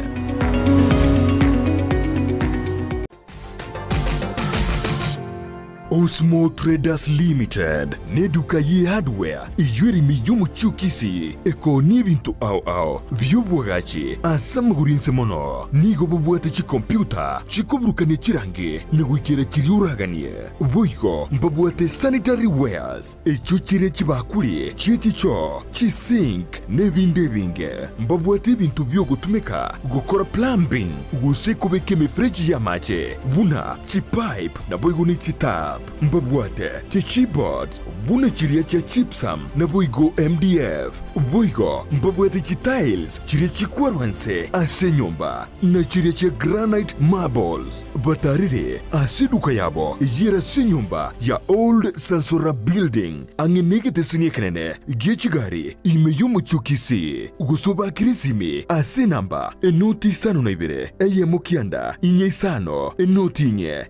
Osmo Traders Limited neduka ye hardware ijweri miyomu chukisi eko n'ibintu ao by'ubwagaci asamugurinse mono nigo bubwate chi computer chikuburukane chirange nigwikira chiriuraganie boigo mbabwate sanitary wares echo chire chibakuli chichicho chisink n'ebinde binge mbabwate ibintu byo gutumika gukora plumbing gusekubeke mifreji ya mache buna chipipe na boigo ni chitap mbabwate chichibot buna chiria cha chipsam na boigo MDF boigo mbabwate chitiles chiria chikwarwanse ase nyumba na chiria cha granite marbles batarire ase duka yabo ijira se nyumba ya Old Sansora Building angenegete siniekenene gechigari imeyumu chukisi gusoba kirisimi ase namba enoti sano na ibire eye mukianda inye isano enoti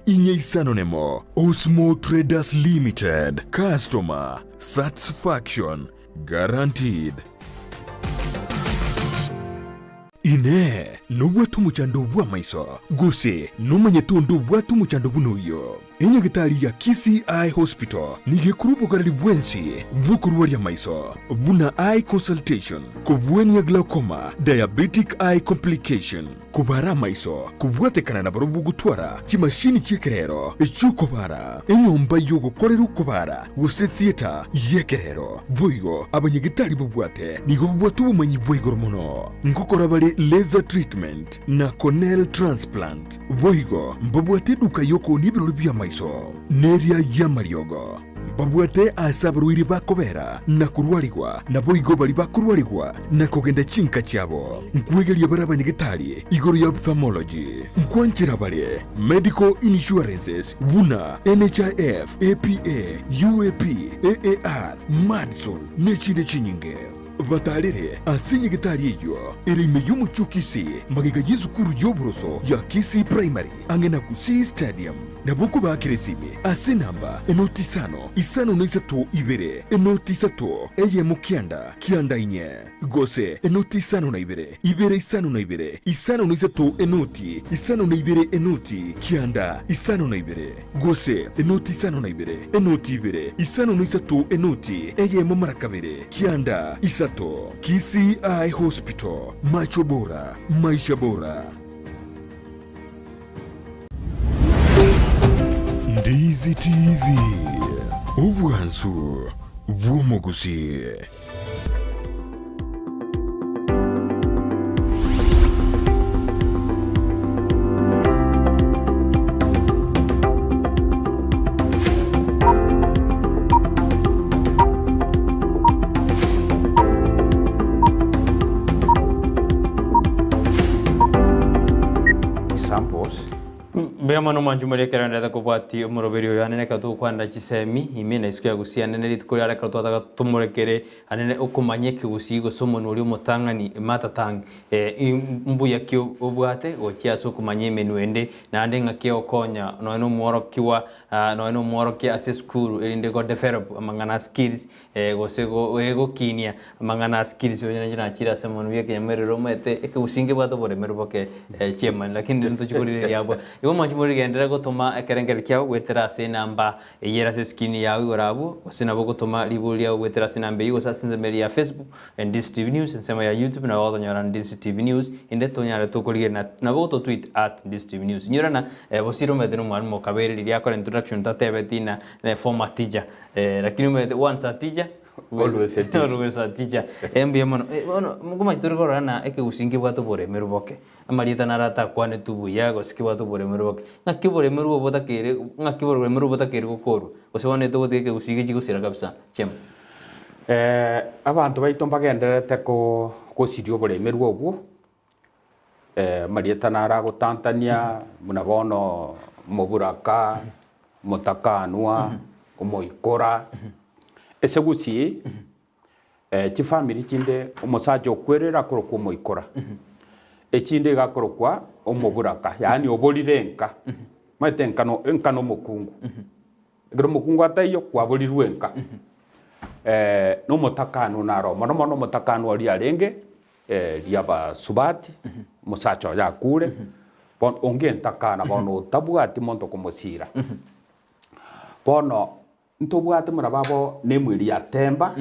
inye isano nemo Osmo Traders Limited customer satisfaction guaranteed. Ine nubwatu muchando bwa maiso guse numanyetundu bwatu muchando bunuyo enya gitari ya Kisii Eye Hospital nige kurupo karali bwensi vukuruwa ya maiso buna eye consultation kubweni ya glaucoma diabetic eye complication kubara maiso kubwatekana na barubu gutwara kimashini chekerero echukobara enyomba yogo koleru kubara guse theater yekerero bwigo abanyegitari bubwate nigo bubwatu bumanyi bwigo mono ngokora bale laser treatment na corneal transplant bwigo mbabwate duka yoko nibirori bya maiso neria ya mariogo babwate asabruiri bakobera na kurwaligwa na boigo bali bakurwaligwa na kogenda chinka cyabo nkwegeria baraba nyegitari igoro ya ophthalmology nkwanchira bale medical insurances buna NHIF APA UAP AAR Madison nechinde chinyinge batarire asinye gitari iyo iri miyumu chukisi magiga yizukuru yoburoso ya Kisii Primary angena Kusii Stadium na buku bakirisimi ase namba enoti isano na isatu ibere enoti isatu eye mukianda kianda inye gose enoti isano na ibere isano na ibere isano na isatu enoti isano na ibere enoti kianda isano na ibere gose enoti isano na ibere enoti ibere isano na isatu enoti eye mumarakabere kianda isato. Kisii Eye Hospital, macho bora, maisha bora. Ndizi TV, Obwansu Bw'Omugusi. Bema no manjumuri keranda kubati umuroberi yanene katu kwanda chisemi imena isiku ya gusia nene litukuri areka twataga tumurekere anene ukumanye Ekegusii gosomo nuri umutangani matatang mbuya kyo obwate okiaso kumanye menuende nande ngake okonya no muorokiwa no muoroki ase school erinde go develop amangana skills gosego ego kinia amangana skills yonyana na chira semonu yake yamerero mete Ekegusii bwato bore meruboke chairman lakini ntuchukuri yabo ibo muri gendera gutuma ekerengeri kyao gwetera se namba yera se skini yawe orabu osina bo gutuma libuli yawe gwetera se namba yigo sasinze meri ya Facebook and Ndizi TV News nsema ya YouTube na wado nyara Ndizi TV News inde tonyara tokolige na bo to tweet @Ndizi TV News nyurana bosiro medeno mwana mo kabere liya ko introduction tatebetina format teacher lakini me once a teacher always a teacher embe mono muguma chitoriko na Ekegusii bwato bore meruboke amarita narata kwane tubuya gosiki tu bore meruboke ngakibore merubo botakere ngakibore merubo botakere gukoro osibone to guteke Ekegusii gigusira kabisa chema abantu baito mbagenderete ko gosirio bore merubo obwo marita nara gutantania munabono muburaka mutakanwa umoikora Ekegusii family kinde umusaje okwerera koroko umoikora ekinde gakorokwa omuburaka yani obolirenka mate nkano mukungu egero mukungu atayo kwabolirwenka no mutakano naro mono mutakano ali alenge liaba subati musacho ya kure bon onge ntakana bono tabwati monto komosira bono ntobwate murababo nemwiri ya temba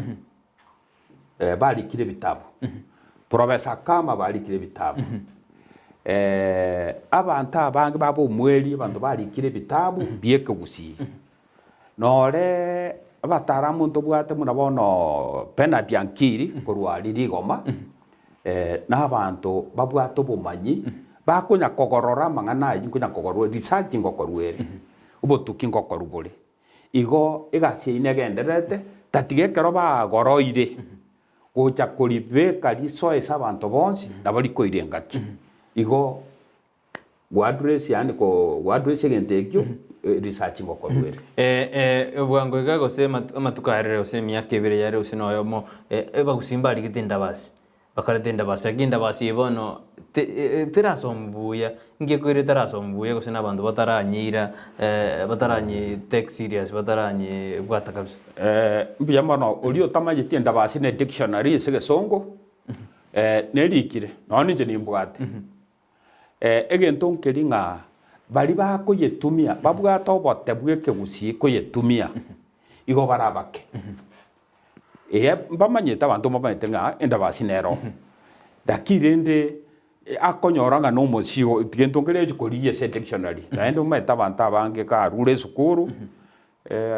bali kire bitabu Professor Kama bali kire bitabu abantu abange babo mweli abantu bali kire bitabu by'Ekegusii nore abataramu ntobwate murabona penalty ankiri korwali rigoma na abantu babwato bumanyi bakunya kogorora mangana yinkunya kogorwa research ngokorwere ubotuki ngokorubule igo igasi inegenderete tatige kero bagoroire gocha kolibeka liso esa abantu bonsi nabali koirengaki igo wadress yani ko wadress gentekyo research ngokorwere bwango igago sema amatukarere osemi yakebere yare usinoyomo ebagusimba ali gitenda basi bakaretenda basi aginda basi ebono terasombuya ngekwire terasombuya gusina abantu bataranyira bataranye take serious bataranye bwata kabisa mbiya mono ulio tamaje tienda basi ne dictionary sege songo nerikire none nje nimbwate egento nkeringa bali bakoyetumia babwata obote bw'Ekegusii koyetumia igo barabake mbamanyete abantu mabanyete nga enda basi nero dakirende akonyoranga no musio gento ngere gikoriye se dictionary naende meta abantu abange ka rure sukuru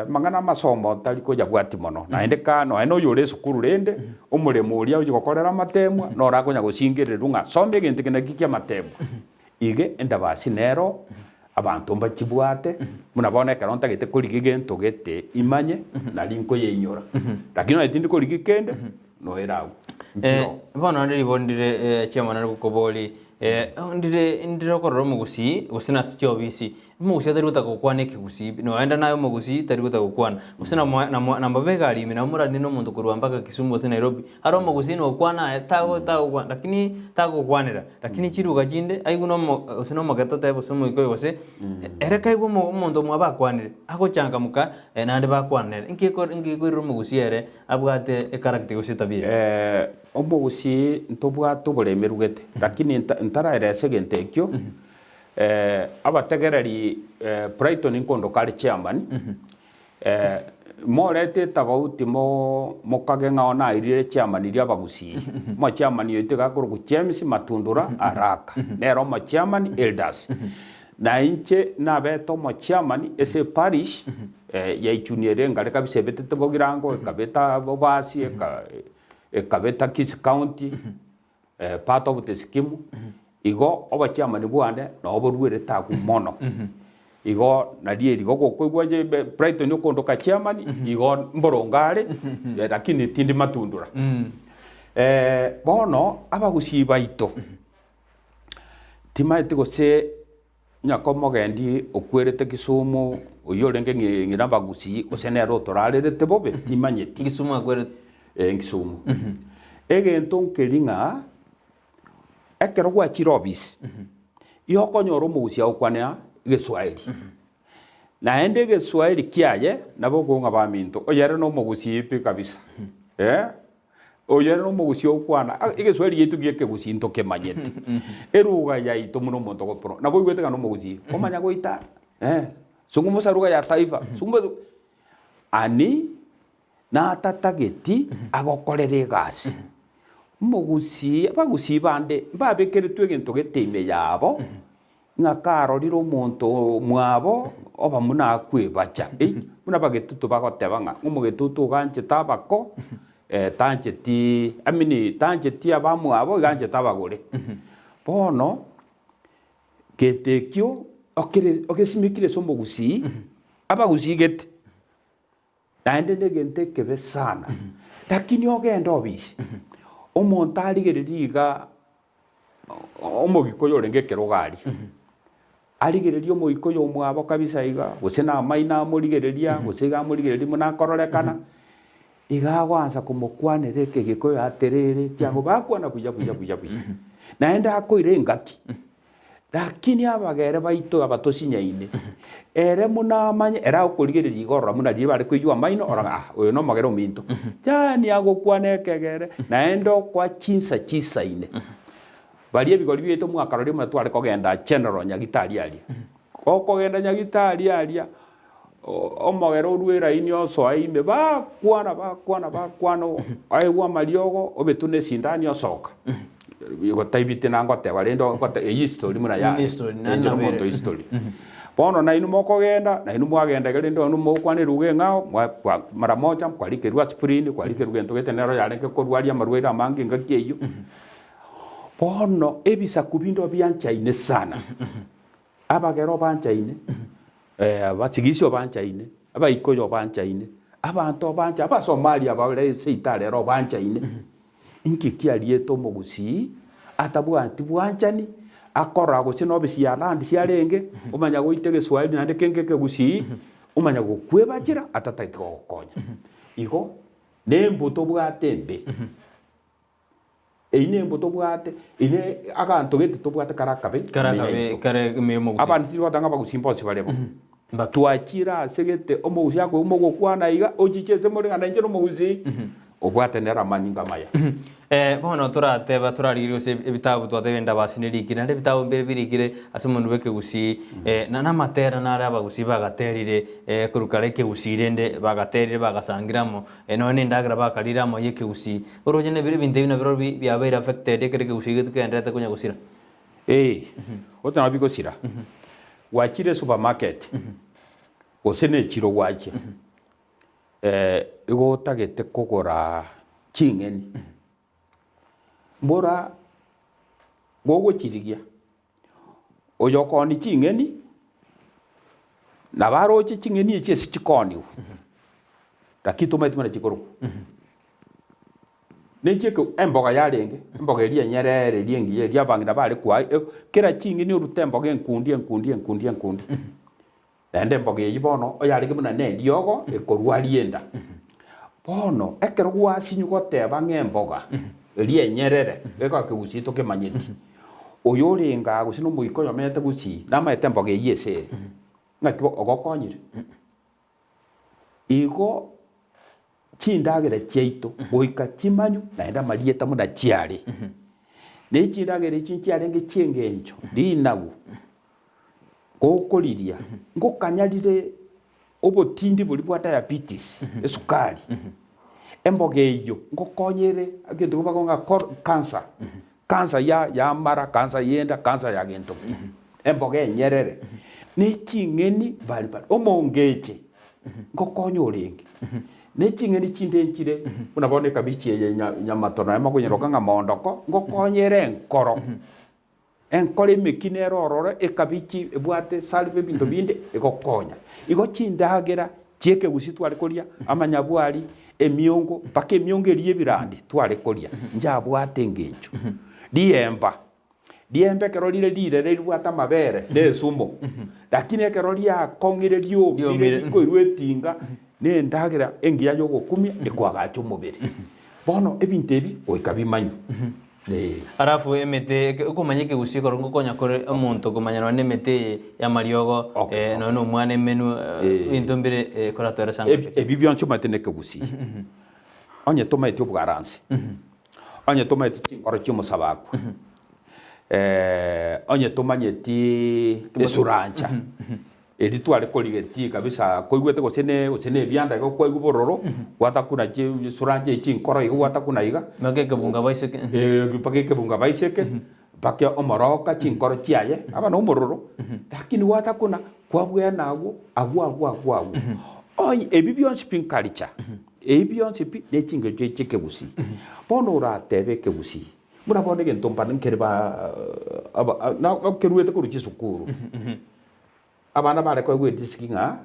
mangana masomo tali koja bwati mono naende ka no eno yore sukuru rende umuremo uria ugikorera matemwa no rakonya gusingerera nga sombe gento kina gikia matemwa ige enda basi nero abantu mbakibwate munabona karonta gete kuri gento gete imanye nari nko yenyora lakini ayitindi kuri gikende no erawo bono ndi bondire chairman ari kukoboli ndire kororo Omogusii gusina sichobisi Omogusii atari gukwana Ekegusii no enda nayo Omogusii tari gukwana gusina na mabega alimi na murani no muntu kurwa mpaka Kisumu gusina Nairobi aro Omogusii no kwana tago lakini tago kwanira lakini chiruga jinde aiguno gusina Omogeto tebo somo iko gose ereka ibo omonto mwaba kwanire agochangamuka nande bakwanire ingiko Omogusii ere abwate ekarakti gusitabire Omogusii ntobwate oboremerugete lakini ntaraerese gente ekio abategereri Brighton nkondo kari chairman morete tabauti mokage ng'ona irire chairman iria Abagusii mo chairman yoite gakoro ku James Matundura Araka nero mo chairman elders na inche na beto mo chairman ese parish ya junior ngare kabise betete bogirango kabeta bobasi ekabeta Kis County part of the scheme igo oba chairman bwande na oborwere taku mono igo nadie igo koigwaje Brighton yokondo ka chairman igo mborongare lakini tindi Matundura bono Abagusii baito timaite gose nyakomo gendi okwerete Kisumu oyorenge ngira Abagusii gose nero torarete bobe timanyeti Kisumu akwerete Kisumu egento nkeringa ekero gwa chirobis yokonyoro Omogusii okwanea Geswahili na ende Geswahili kiaye nabo gonga baminto oyere no Omogusii pi kabisa oyere no Omogusii okwana Geswahili yetu Ekegusii ntoke manyete eruga yaito muno monto go pro nabo igwete no Omogusii omanya goita sungumo saruga ya taifa sungumo ani na tatageti agokorere gasi Omogusii Abagusii bande babekeretwe gento geteime yabo ngakaroriro omonto mwabo oba muna kwebacha muna bagetutu bagotebanga omogetutu ganje tabako tanjeti amini tanjeti abamwabo ganje tabagore bono getekio okesimikire Omogusii Abagusii gete naende negente kebe sana lakini ogenda obisi omonto arigereriga omogikoyo orenge kerogari arigereria omogikoyo omwabo kabisa iga gose na maina amorigereria gose iga amorigereria muna kororekana iga agwanza komokwanera Ekegikoyo aterere tiago bakwana buya naende akoire engaki lakini abagere baito abatosinyaine ere muna amanye era okorigereria igorora muna rie bare koijwa maino ora oyo no magero minto yani agokwana Ekegere naende kwa chisaine bari ebigori bieto mwakarori muna tware kogenda general nyagitari aria okogenda nyagitari aria omogero orwera inyo soaime bakwana aigwa mariogo obetune sindani osoka gotaibite nangote barendo ngote history muna ya history bono na inu mokogenda na inu mwagenda gerendo anu mokwane ruge ngao mara moja kwalike rwa spring kwalike rugento getenero yarenge korwaria marwera mangi ngakieyo bono ebisa kubindo byanchaine sana abagero banchaine abachigisho banchaine abaikoyo banchaine abantu banja abasomalia bare seitare ro banchaine inkikiarieto Omogusii atabwanti bwanchani akora gose no bisia land siarenge umanya goite Geswahili nande kenge Ekegusii umanya gokwebakira atataite gokonya igo nembuto bwatembe nembuto bwate ine aganto gete tobwate karakabe kare memo abantu batanga Abagusii mposi barebo twachira segete Omogusii akwe umogokwana iga ochichese muri ngana nje Omogusii obwate nera manyinga maya bono turateba turarigire ose ebitabu twatebenda basiniriki nande bitabu mbere birikire ase mundu w'Ekegusii na matera nare Abagusii bagaterire kurukara Ekegusii rende bagaterire bagasangiramo none ndagira bakariramo Ekegusii orojene bire binte bino biro byabaira affected Ekegusii gekendete kunya gusira otana bigosira wachire supermarket osene chiro wache igo tagete kogora chingeni mbora gogo chirigia oyokoni chingeni na baroche chingeni eche sichikoni lakini tomaiti mana chikoro necheke emboga yarenge emboga eria nyerere riengi eria bangina bale kwa kera chingi ni urute emboga enkundi ende emboga yibono oyarege buna ne diogo ekorwa rienda bono ekero gwasinyu goteba ng'emboga eria nyerere eka Ekegusii tokemanyeti oyo orenga gusino muiko yomete gusi namaete emboga eyese ng'aki ogokonyire igo chindagera chiaito goika chimanyu naenda marieta muna chiare ne chindagera chinchiare nge chiengencho rinagu gokoriria ngokanyarire obotindi buri bwa diabetes esukari emboga eyo ngokonyere agintu kubagonga cancer ya mara cancer yenda cancer ya gento emboga enyerere ne chingeni bali omongeche ngokonyo oringi ne chingeni chindenchire unaboneka bichi ye nyamatono ya magonyeroka nga mondoko ngokonyere enkoro emekinero ororo ekabichi ebwate salve bintu binde egokonya igo chindagera Ekegusii tware koria amanyabwari emiongo pake emiongo erie birandi tware koria njabwate ngencho diembe kero lire bwata mabere nesumo lakini ekero lia kongire lire koirwetinga ne ndagera engia yo gokumia ekwagacho mubere bono ebintu ebi oikabimanyu arafu emete ukumanya Ekegusii korongo konya kore omuntu kumanya ne emete ya mariogo no umwana emenu intombere koratore sanga ebi byoncho matene Ekegusii onye tomaite obwaransi onye tomaite chinkoro chimosabaku onye tomanyeti esurancha eri tware korigeti kabisa koigwete gosene byanda go koigu bororo watakuna surancha chinkoro igo watakuna iga mageke bunga baiseke pake bunga baiseke pake omoroka chinkoro chiaye aba no mororo lakini watakuna kwabwe nago agwa oy ebibyonsi pinkalicha ebibyonsi pi nechinge Ekegusii bono ratebe Ekegusii muna bone gento mpan kerba na keruete kuruchi sukuru abana bare ko gwe disikinga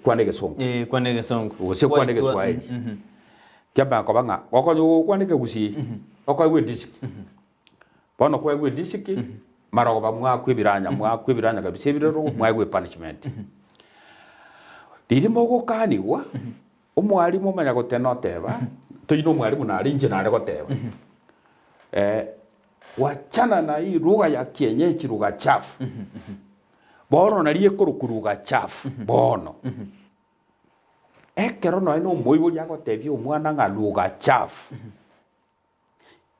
kwanege songo ose kwanege swahili kyaba ko banga ko kwanege Ekegusii ko gwe disiki bono ko gwe disiki maro ba mwa kwibiranya kabise birero mwa gwe punishment dirimo go kaniwa omwalimu manya gotenoteba toyino omwalimu na arinje na goteba wachana na hii lugha ya kienyeji lugha chafu bono naliye kurukuruga chafu bono ekero no ino moibo ya gotebia omwana nga lugha chafu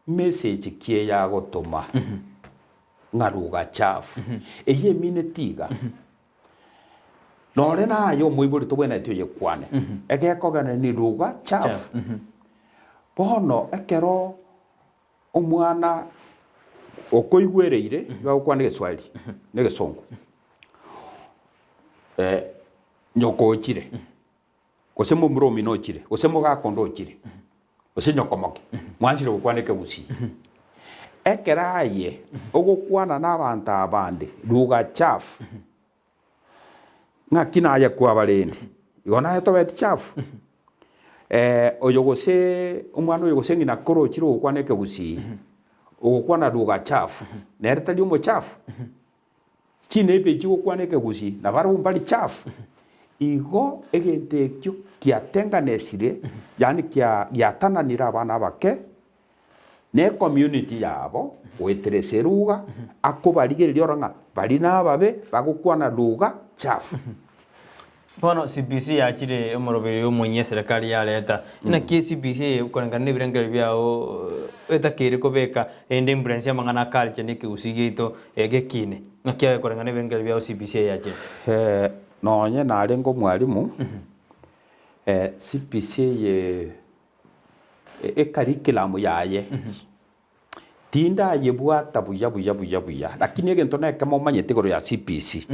message kie ya gotoma nga lugha chafu eye minetiga no rena yo moibo litobwena tyo yekwane ekekogana ni lugha chafu bono ekero omwana okoigwereire gakwane Kiswahili ne Gesongo nyoko ochire osemo muromi no ochire osemo gakondo ochire osenyoko moke mwanjire gukwane Ekegusii ekeraye ogokwana n'abantu abande lugha chafu ngakina ya kwa balendi igona etobeti chafu oyo gose omwana oyo gose ngina koro chiro gukwane Ekegusii ogokwana lugha chafu nereta lyomo chafu chine pechi gukwane Ekegusii na baro mbali chafu igo egentekyo kiatenganisire yani kiatananira abana bake ne community yabo wetereseruga akobarigereria oranga bari nababe bagukwana lugha chafu bono CBC yachire omoroberi omonye serikali yaleta ina ki CBC ukorangana nebirangere byao etakire kobeka ende imbrance amangana culture ne Ekegusii gito egekine nakia ukorangana nebirangere byao CBC yache nonye narengo mwalimu CBC ye curriculum yaye tinda yebwata buya lakini egento na kama manyete goro ya CBC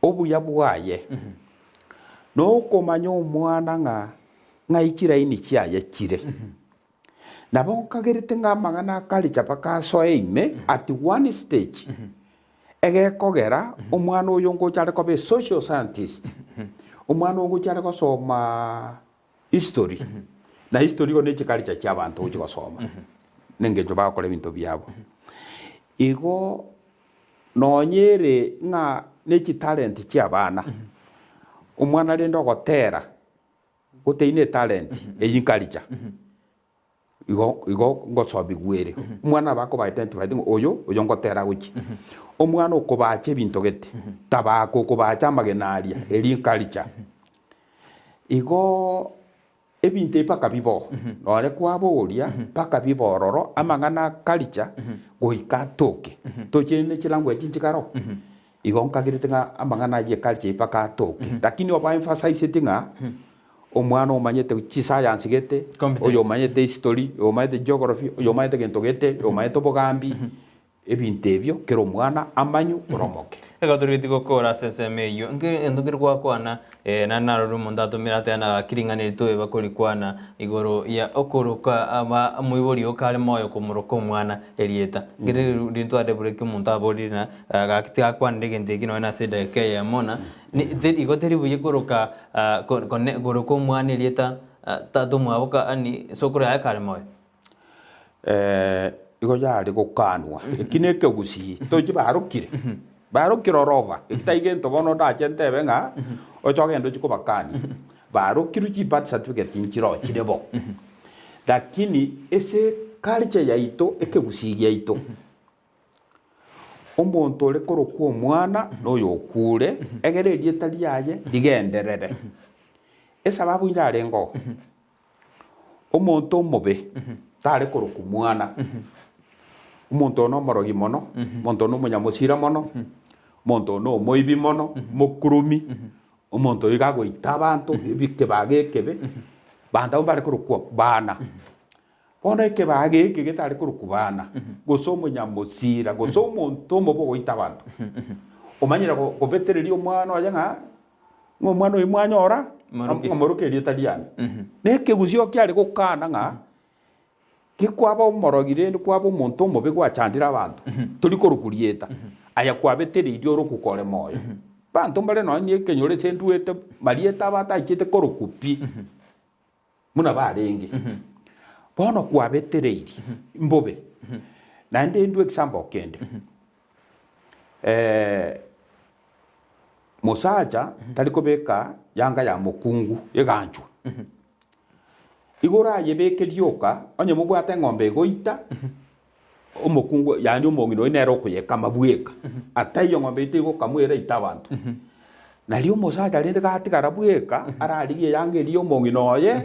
Obuya bwaye no komanya omwana nga ikiraini chiaye chire nabo kagerete ngamangana kali chapaka so eime at one stage egekogera omwana oyo ngo chare ko be social scientist omwana ogo chare ko soma history na history go neche culture cha abantu uchi gosoma nenge jo bakore bintu byabo igo nonyere nga nechi talent cha bana umwana rendo gotera guteine talent eyin culture igo ngosobi gwere umwana bako ba identify oyo ngotera guchi umwana ukobache bintu gete tabako kubacha magenaria eyin culture igo ebinte paka bibo nore kwaboria paka bibororo amangana culture goika toke tochene chilango echinchikaro igo nkagirite nga amangana ye culture paka toke lakini oba emphasize tinga omwana omanyete chi science gete oyo omanyete history oyo omanyete geography oyo omanyete gento gete oyo omanyete bogambi ebinte ebyo kero omwana amanyu oromoke egaturiti gokora seseme iyo ngiri gwakwana na naro rumonda tumira tena kiringani to bakuri kwana igoro ya okuruka ama muibori okale moyo kumuruka omwana erieta ngiri rintu ade break munta borina gakiti akwana ndegente kino na seda ke ya mona ni igoteri buye kuruka konne guruka omwana erieta tatu mwaboka ani sokora ya kale moyo igo yari gukanwa ekine Ekegusii toji barukire orova itaige ntobono da chente benga ochogendo chiko bakani barukiru chi birth certificate inchiro chirebo lakini ese culture yaito Ekegusii yaito omonto ole korokwa omwana noyo okure egere rieta riaye rigenderere esababu irarengo omonto omobe tare korokwa omwana umuntu no morogi mono umuntu no munyamosira mono umuntu no moibi mono mukurumi umuntu igago itabantu bike bagekebe banda bari kurukwa bana bona ikebage ikigitari kurukubana goso munyamosira goso umuntu mobo itabantu umanyira ko betereri omwana wajanga ngomwana imwanyora ngomoroke rietariani Ekegusii okyari gukana nga kikwaba umorogire kwaba umuntu mubi gwachandira abantu turi korukurieta aya kwabetere irio rukukore moyo bantu mbare no nye kenyore senduete marieta batachite korukupi muna barenge bono kwabetere iri mbobe na ndu example kende musaja tari kobeka yanga ya mukungu yeganchu igora yebeke ryoka onye mubwate ng'ombe goita umukungu yani umongino inero kuyeka mabweka atayo ng'ombe itigo kamwera itabantu nali umusaja rende gati garabweka ararigie yange rio umongino ye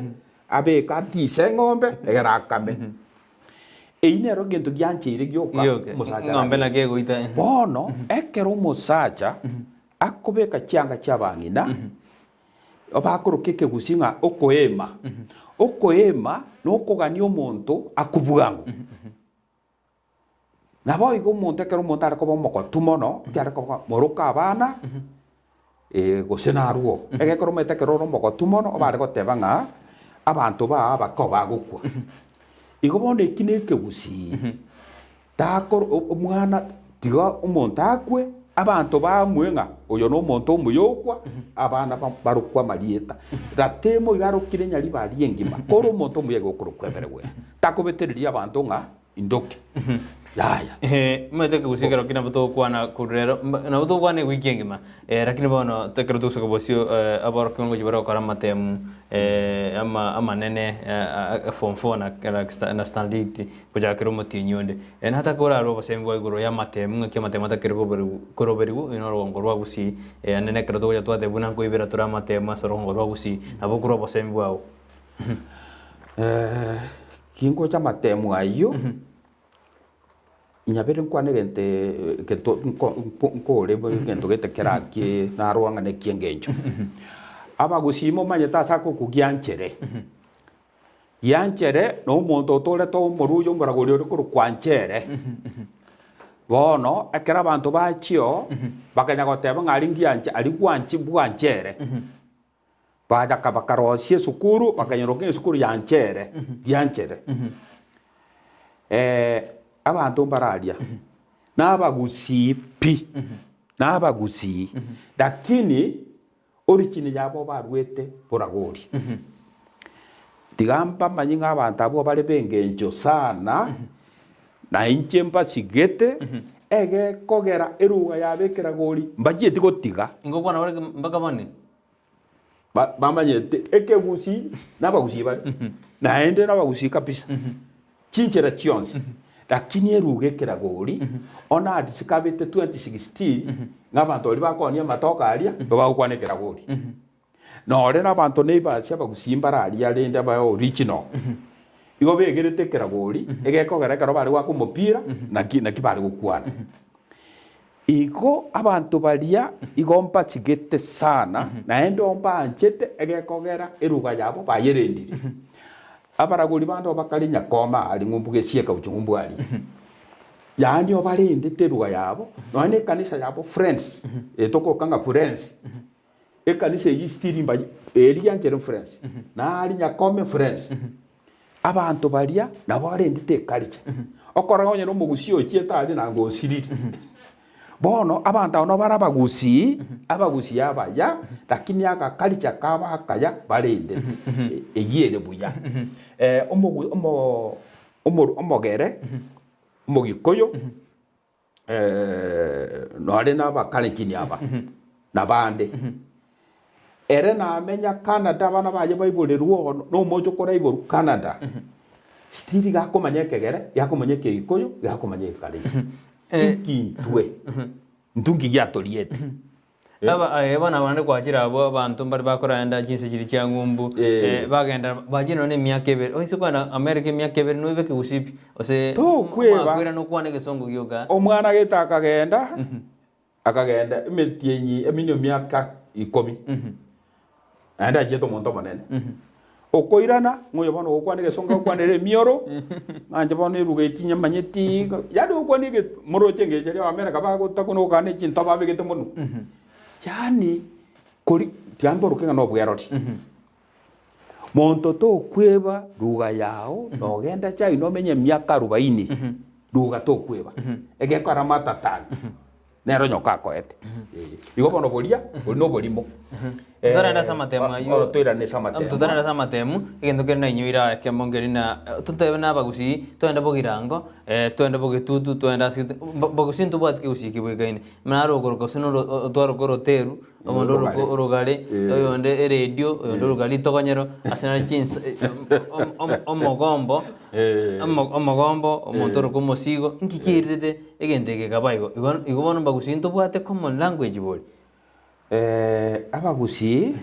abeka tise ng'ombe egerakame einero gento gyanchire gyoka umusaja ng'ombe na gego ita bono ekero umusaja akobeka cyanga cyabangina obakoro Ekegusii nga okoema nokogania omonto akubwangu nabo igo omonto ekero omonto are koba omokotu mono kiare koba moroka abana gose naruo egekero omanyete ekero ore omokotu mono obare goteba ng'a abanto baa bako bagokwa igo bono eki na Ekegusii takoro omwana tiga omonto akwe abantu bamwe nga oyo no omonto omuyokwa abana barukwa marieta ratemo igarukire nyari bari engima koro omonto omuyego kurukweberewe takobetereria abantu nga indoke yaya mwete Ekegusii kero kina buto kwana kurero na buto kwana wiki engima lakini bono tekero tuso bosio abaro kongo jibaro kora matemu ama nene form 4 na standard kuja kero motinyonde na hata kora ro basembo igoro ya matemu ngake matemu takero koroberigo inoro ngorwa Gusii nene kero to ya twate buna ko ibera tura matemu soro ngorwa Gusii abo kuro basembo ao kingo cha matemu ayo inyabere nkwane gente keto nkore bo gento gete keraki na ruanga ne kiengenjo aba Gusii mo manyeta sako kugyanchere yanchere no muntu tole to moruyo mbaragori uri kurukwanchere bono akera abantu bachio bakanya goteba ngari ngianche ari kwanchi bwanchere baja kabakarosie sukuru bakanyiroke sukuru yanchere yanchere abantu mbararia n'Abagusii pi n'Abagusii lakini origin yabo barwete poragori tigamba manyinga abantu abo bari bengenjo sana na inche mbasigete ege kogera eruga yabekera gori mbagieti gotiga ingo bwana wale mpaka bane bamanyete Ekegusii n'Abagusii bari naende n'Abagusii kabisa chinchera chionsi lakini eruga ekera gori ona disikabete 2016 n'abantu bali bakonia matoka aria bagukwanekera gori nore n'abantu neibacia Abagusii mbararia rende ba original igo begerete kera gori egekogera kero bari gwaka omopira naki bari gukwana igo abantu baria igo mpachigete sana naende ombanchete egekogera eruga yabo bayerendire abaragori bando bakari nyakoma ali ngumbuge sieka uchungumbu ali yani obarendete eruga yabo none kanisa yabo friends etoko kanga friends ekanisa yistirimba eria ngero friends na ali nyakome friends abantu baria nabo barendete culture okora onye no Mugusii ochieta ali na ngosiriri bono abantu ono barabagusii Abagusii abaya lakini aka culture kaba akaya barende eyere buya omogere omogikoyo no ari naba kalenkini aba nabande ere na menya Canada bana baje baibolerwo no mojo kora iboru Canada stili gakomanya Ekegere yakomanya Ekegikoyo yakomanya Ekale ikintwe ndungi gyatoriete bana bane kwakira abo abantu bari bakoranda jinse kiri cyangumbu bagenda bagino ne myaka ebere oise kwana America myaka ebere no ibeke gusipi ose kwera no kwana gesongo yoga omwana geta akagenda imetienyi eminyo myaka 10 anda jeto monto manene okoirana ngoyo bono okwanege songa okwanere mioro anje bono irugetinya manyeti yadi okwanege moroche ngejeri America bagotakuno kane chinto babegete monu yani kori tiambo rukenga no bweroti monto to kweba ruga yao no genda chai no menye myaka 40 ruga to kweba egekora matatani nero nyoka koete igo bono boria no borimo Tutara sama temu ayo toira sama temu tutara sama temu igendo kena inyuira kemongerina tutebe na Abagusii twenda bogirango twenda bogitutu twenda Abagusii ntubwat Kegusii kibwegaine mnaro goroko sino twaro goroteru omondo rogale oyonde radio oyonde rogali tokonyero asena chins omogombo omontoro komosigo nkikirite egendeke kabaigo igo bono Abagusii ntubwate common language boli Abagusii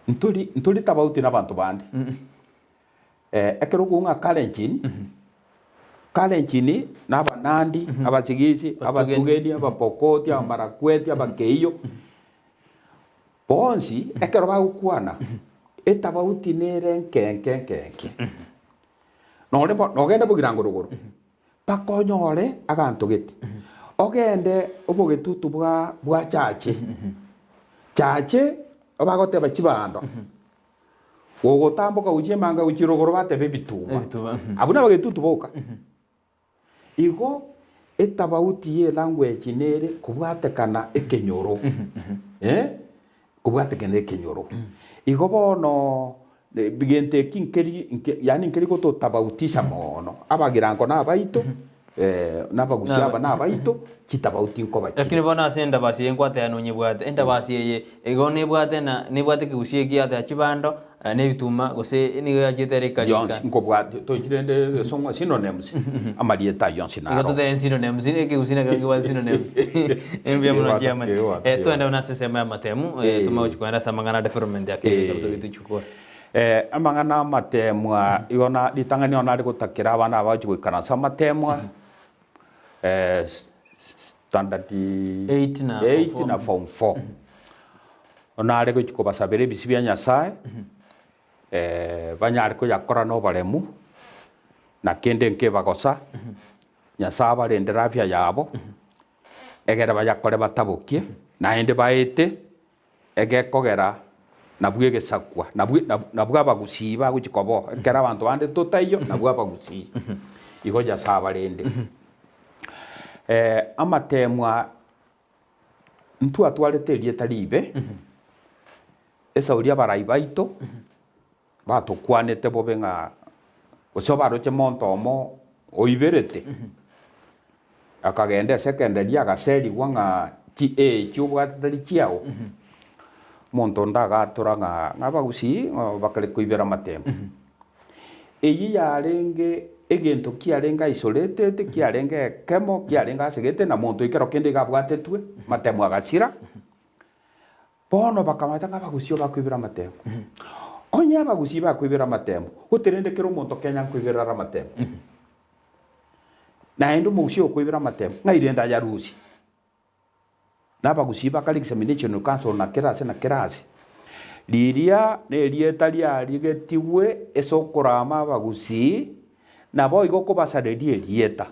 ntuli tabauti n'abantu bandi ekero kunga Kalenjin n'Abanandi Abachigisi Abatugeni Abapokoti Abamarakweti Abakeiyo bonsi ekero bagukwana etabauti nere nkenke nogenda bugirangorogoro bakonyore aganto gete ogende obogetutu bwa chache abagoteba chibando wogotamboka uchemanga uchirogoro batebe bituma abuna bagetutu boka igo etabauti ye language nere kubwatekana ekenyoro kubwatekana ekenyoro igo bono bigente kinkeri yani nkeri goto tabautisha mono abagirango na baito n'Abagusii aba n'abaito kitabauti nkoba lakini bona asenda basi enkwate ya nonyebwate enda basi ye ego nebwate na nebwate Kegusii giate achibando nebituma gose nigo yajetere kalika nkobwate to kirende songa synonyms amalieta yonsi na ego to synonyms Kegusii na kangiwa synonyms embia mno chiamani twenda una sesema ya matemu tumauchukwana samangana development yake tuchukua amangana matemwa iona litangani ona rigutakira abana abaje gwikana samatemwa standard 8 na form 4 ona ari guchiko basabire bisibya Nyasaye banyari ko yakora no baremu na kende nke bagosa Nyasaye barendera afya yabo egera bayakore batabukie na ende baete egekogera nabwe gesakwa nabwe Abagusii baguchikobo kera abantu bande totayo nabwe Abagusii igo ja sabarende amatemwa ntu atwarete rieta libe esauria barai baito batukwanete bobe ng'a ucio baroche monto omo oiberete akagenda secondary agacerigwa ng'a chiobwatete chiao monto ndagatura ng'a Bagusii bakare kuibera matembo eyi yarenge egento kiarenga isolated kiarenga kemo kiarenga asegete na monto ikero kende gabwatetwe matemo agacira bono bakamata ng'a Bagusii bakwibera matembo onya Bagusii bakwibera matembo gutirendekero monto Kenya kwibera matembo na endo musi okwibera matembo ng'airenda ya rusi na Bagusii bakali examination council na kerase liria ne lieta liagetiwe esokorama Bagusii na bo igo kobasarerie lieta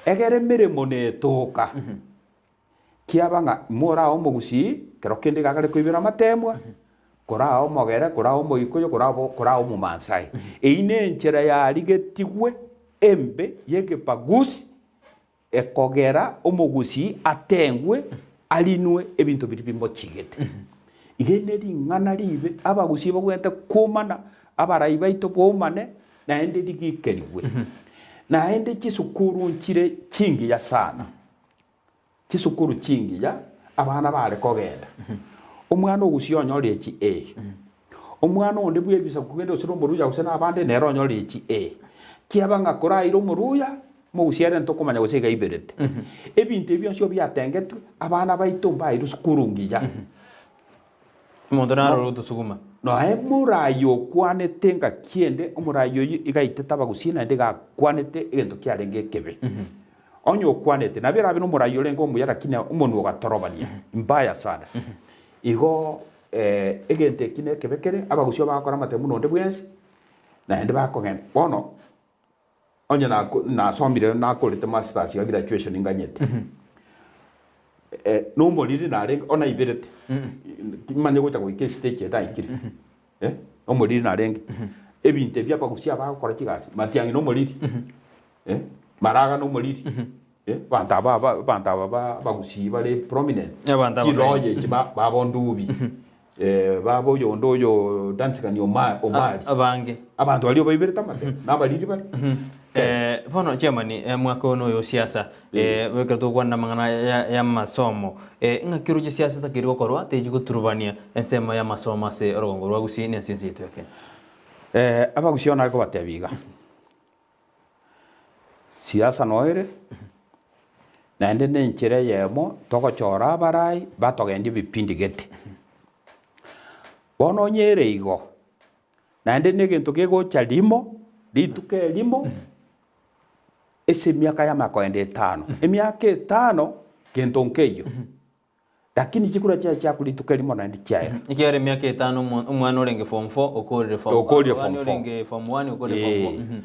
egere mirimo netoka kiabanga morao Bagusii kero kende gakare kwibera matembo korao mogere korao moikoyo korao mumansai eine nchera ya ligetiwe embe yeke Bagusii ekogera Bagusii atengwe alinwe ebintu biri bimochigete igene ring'ana ribe Abagusii bagwete kumana abarai baito bomane na ende ligikeriwe na ende chisukuru nchire chingi ya sana chisukuru chingi ya abana bare kogenda omwana Bagusii onyore chi omwana onde bwe bisa kugenda osiro muruya usena abande nero onyore chi kiabanga korairo muruya Bagusii ntokomanya gusega iberete ebintu ebyo nsyo byatengetwe abana baito mbairo sukuru ngiya Mondo na roto suguma no murayo kwanete nga kiende omurayo igaiteta Bagusii na ndega kwanete egento kiarenge kebe onyo kwanete na bera bino murayo lengo muyara kine umuntu ogatorobania mbaya sana igo egente kine kebekere Abagusii bakora matemu nonde bwensi na ende bakogenda bono onye na somire na kolete masters ya graduation inganyete no moliri na renga ona iberete manye gocha go ike stage da ikiri no moliri na renga ebinte bya Bagusii abakora kigasi matiangi no moliri maraga no moliri banta ba Bagusii bale prominent kiroye kiba babondubi babo yondo yo dansikani omari abange abantu bali obaibere tamate nabaliri bali bono chemani mwaka ono yo siasa wekerto kwanda mangana ya masomo ngakiro siasa takiri gokorwa teji guturubania ensema ya masomo ase orongo rwa Bagusii ne sinzito yake Abagusii ona ko batebiga siasa noere na ende nenchire yemo togochora abarai batogendi bipindi gete bono nyere igo na ende negento gegocha limo lituke limo ese miaka ya makoende 5 emiaka 5 gento nkeyo lakini chikura cha kulituke limo na ndi chaira ikiare miaka 5 umwana orenge form 4 okorere form 1 orenge form 1 okorere form 4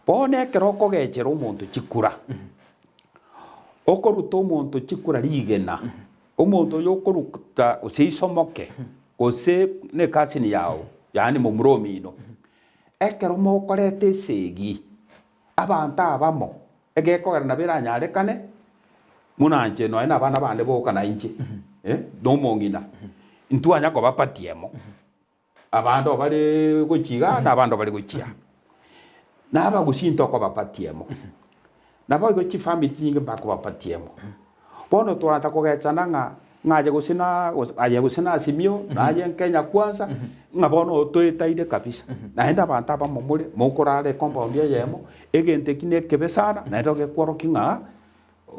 bone keroko gechera umuntu chikura okoruta umuntu chikura rigena umuntu yokoruta usisomoke ose ne kasini yao yani mumuromino ekero mokorete segi abanta abamo egekogera na biranyarekane munanje no ina abana bande boka na inche no mongina ntwanya ko bapatiemo abando bali gochiga na abando bali gochia na Bagusii ntoko bapatiemo na boigo chi family nyinge bako bapatiemo bono twanta kogechana ngaje gusina simio na aje Kenya kwanza ngabono otoetaide kabisa na enda banta ba momule mokorare compound ya yemo egente kine kebesana na eroge kworo kinga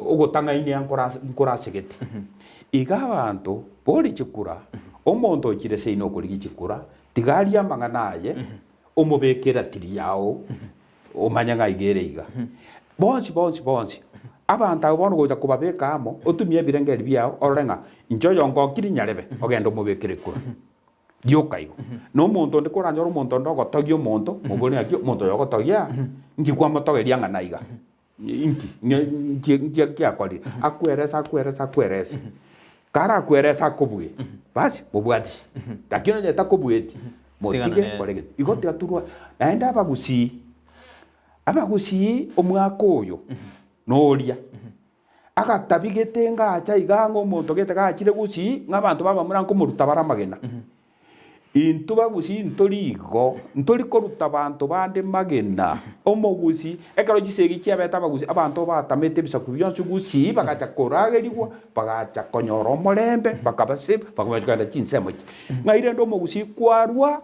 ogotanga ine ankora segeti iga bantu boli chikura omonto chire seino kuri chikura tigaria manganaye omubekera tiri yao omanyanga igere iga bonsi abantu bono goja kubabeka amo otumie birengeri byao orenga injoyo ngokiri nyarebe ogenda mubekere kura diokaigo no muntu ndikora nyoro muntu ndogo togio muntu mubone akio muntu yogo togia ngikwa motogeria nganaiga inki akori akweresa kara akweresa kubuye basi mubwati takino nyeta kubueti motige korege igote aturwa naenda Abagusii omwaka oyo noria agatabigete ngacha igango muntu gete gachire Gusii ng'abantu baba muranko muruta baramagena into bagusi ntorigo ntori koruta bantu bande magena omogusi ekaro gisegi kiabeta bagusi abantu batamete bisaku byonse gusi bagacha koragerigwa bagacha konyoro morembe bakabase bakabajikanda chinsemo ngaire ndo omogusi kwarwa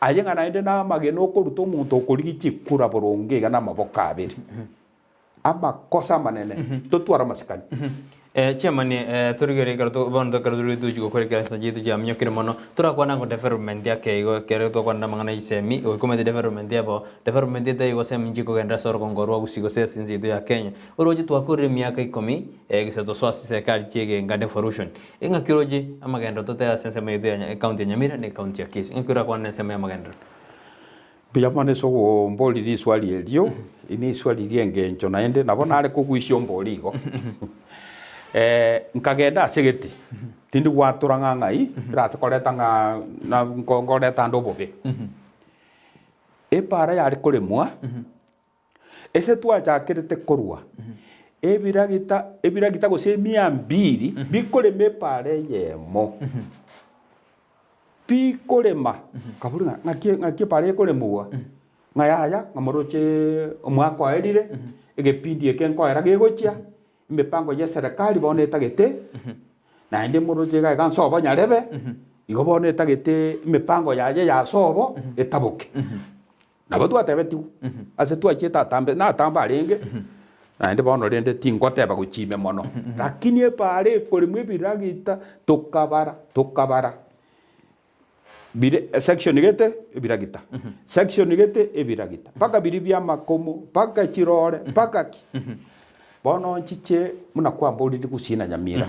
ayenga naende na mageno koruta omuntu okorigi kikura boronge gana maboka abiri amakosa manene totwara masikani Chairman, turigere karto bondo karto tuju ko kere sa jitu jam nyokire mono tura ko nango development ya ke go kere to ko namangana isemi o ko development ya bo development ya go sem njiko gendra sor ko ngoro usigo se sinzi ya Kenya oroje to akure miaka 10 gisa to swasi serikali chege ngade forushon inga kiroje amagenda to ta sense medo ya county Nyamira ne county ya Kisii ngikura ko ne sema amagenda Biyamane so mboli di swali elio ini swali liengenjo naende nabona ale kugwisho mboli go nkagenda segete tindi gwaturanga ngai ratakoreta nga na ngoreta ndo bobe para yari kurimwa ese twachakirite kurwa ebiragita gose 200 bikureme pare yemo bikurema kaburinga ngakie pare kuremwa ngayaya ngamoroche omwaka erire egepindi ekenkoera gegochia mipango ya serikali boneta gete na inde muroje ga gansobo nyarebe igo boneta gete mipango ya sobo etabuke na bodu atebeti ase tu acheta tambe na tamba renge na inde bono rende tingote ba guchime mono lakini epare kolimwe biragita tokabara bire section gete biragita section gete ebiragita paka biribya makomo paka chirore paka ki bono nchiche muna kwa mboli kusina Nyamira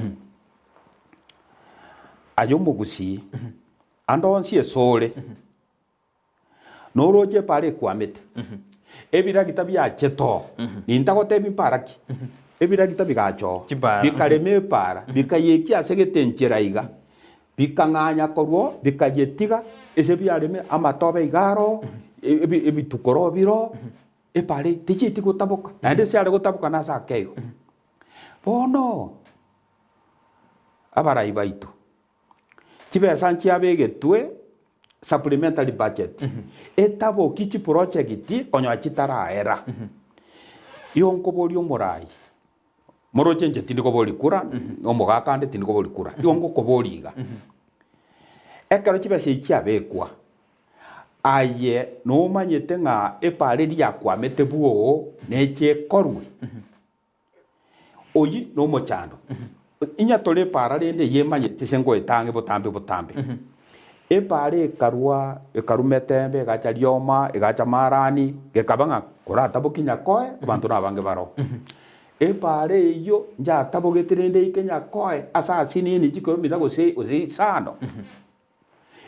ayo mugusi ando nsi esole noroje pare kwamete ebiragita bya cheto nintagote biparaki ebiragita bigacho bikareme para bikayeki asegete ncheraiga bikanganya korwo bikayetiga ese byareme amatobe igaro ebitukoro biro epare tichiti gutabuka naende siare gutabuka na sakego bono abarai baitu kibesa nkiabegetwe supplementary budget etabo kichi project onyo chitara era yonko boli omorai moroche nje tindi ko boli kura omogakande tindi ko boli kura yonko ko boliga ekero kibesa ikiabekwa aye no manyete nga epare ria kwamete buo neche korwe oyi no mochando inya tole para rende ye manyete sengo etange botambe epare karua ekarumetembe gacha lioma egacha marani gekabanga korata bokinya koe bantu nabange baro epare iyo nja tabogeterende ikenya koe asa sinini chiko mida gose ozi sano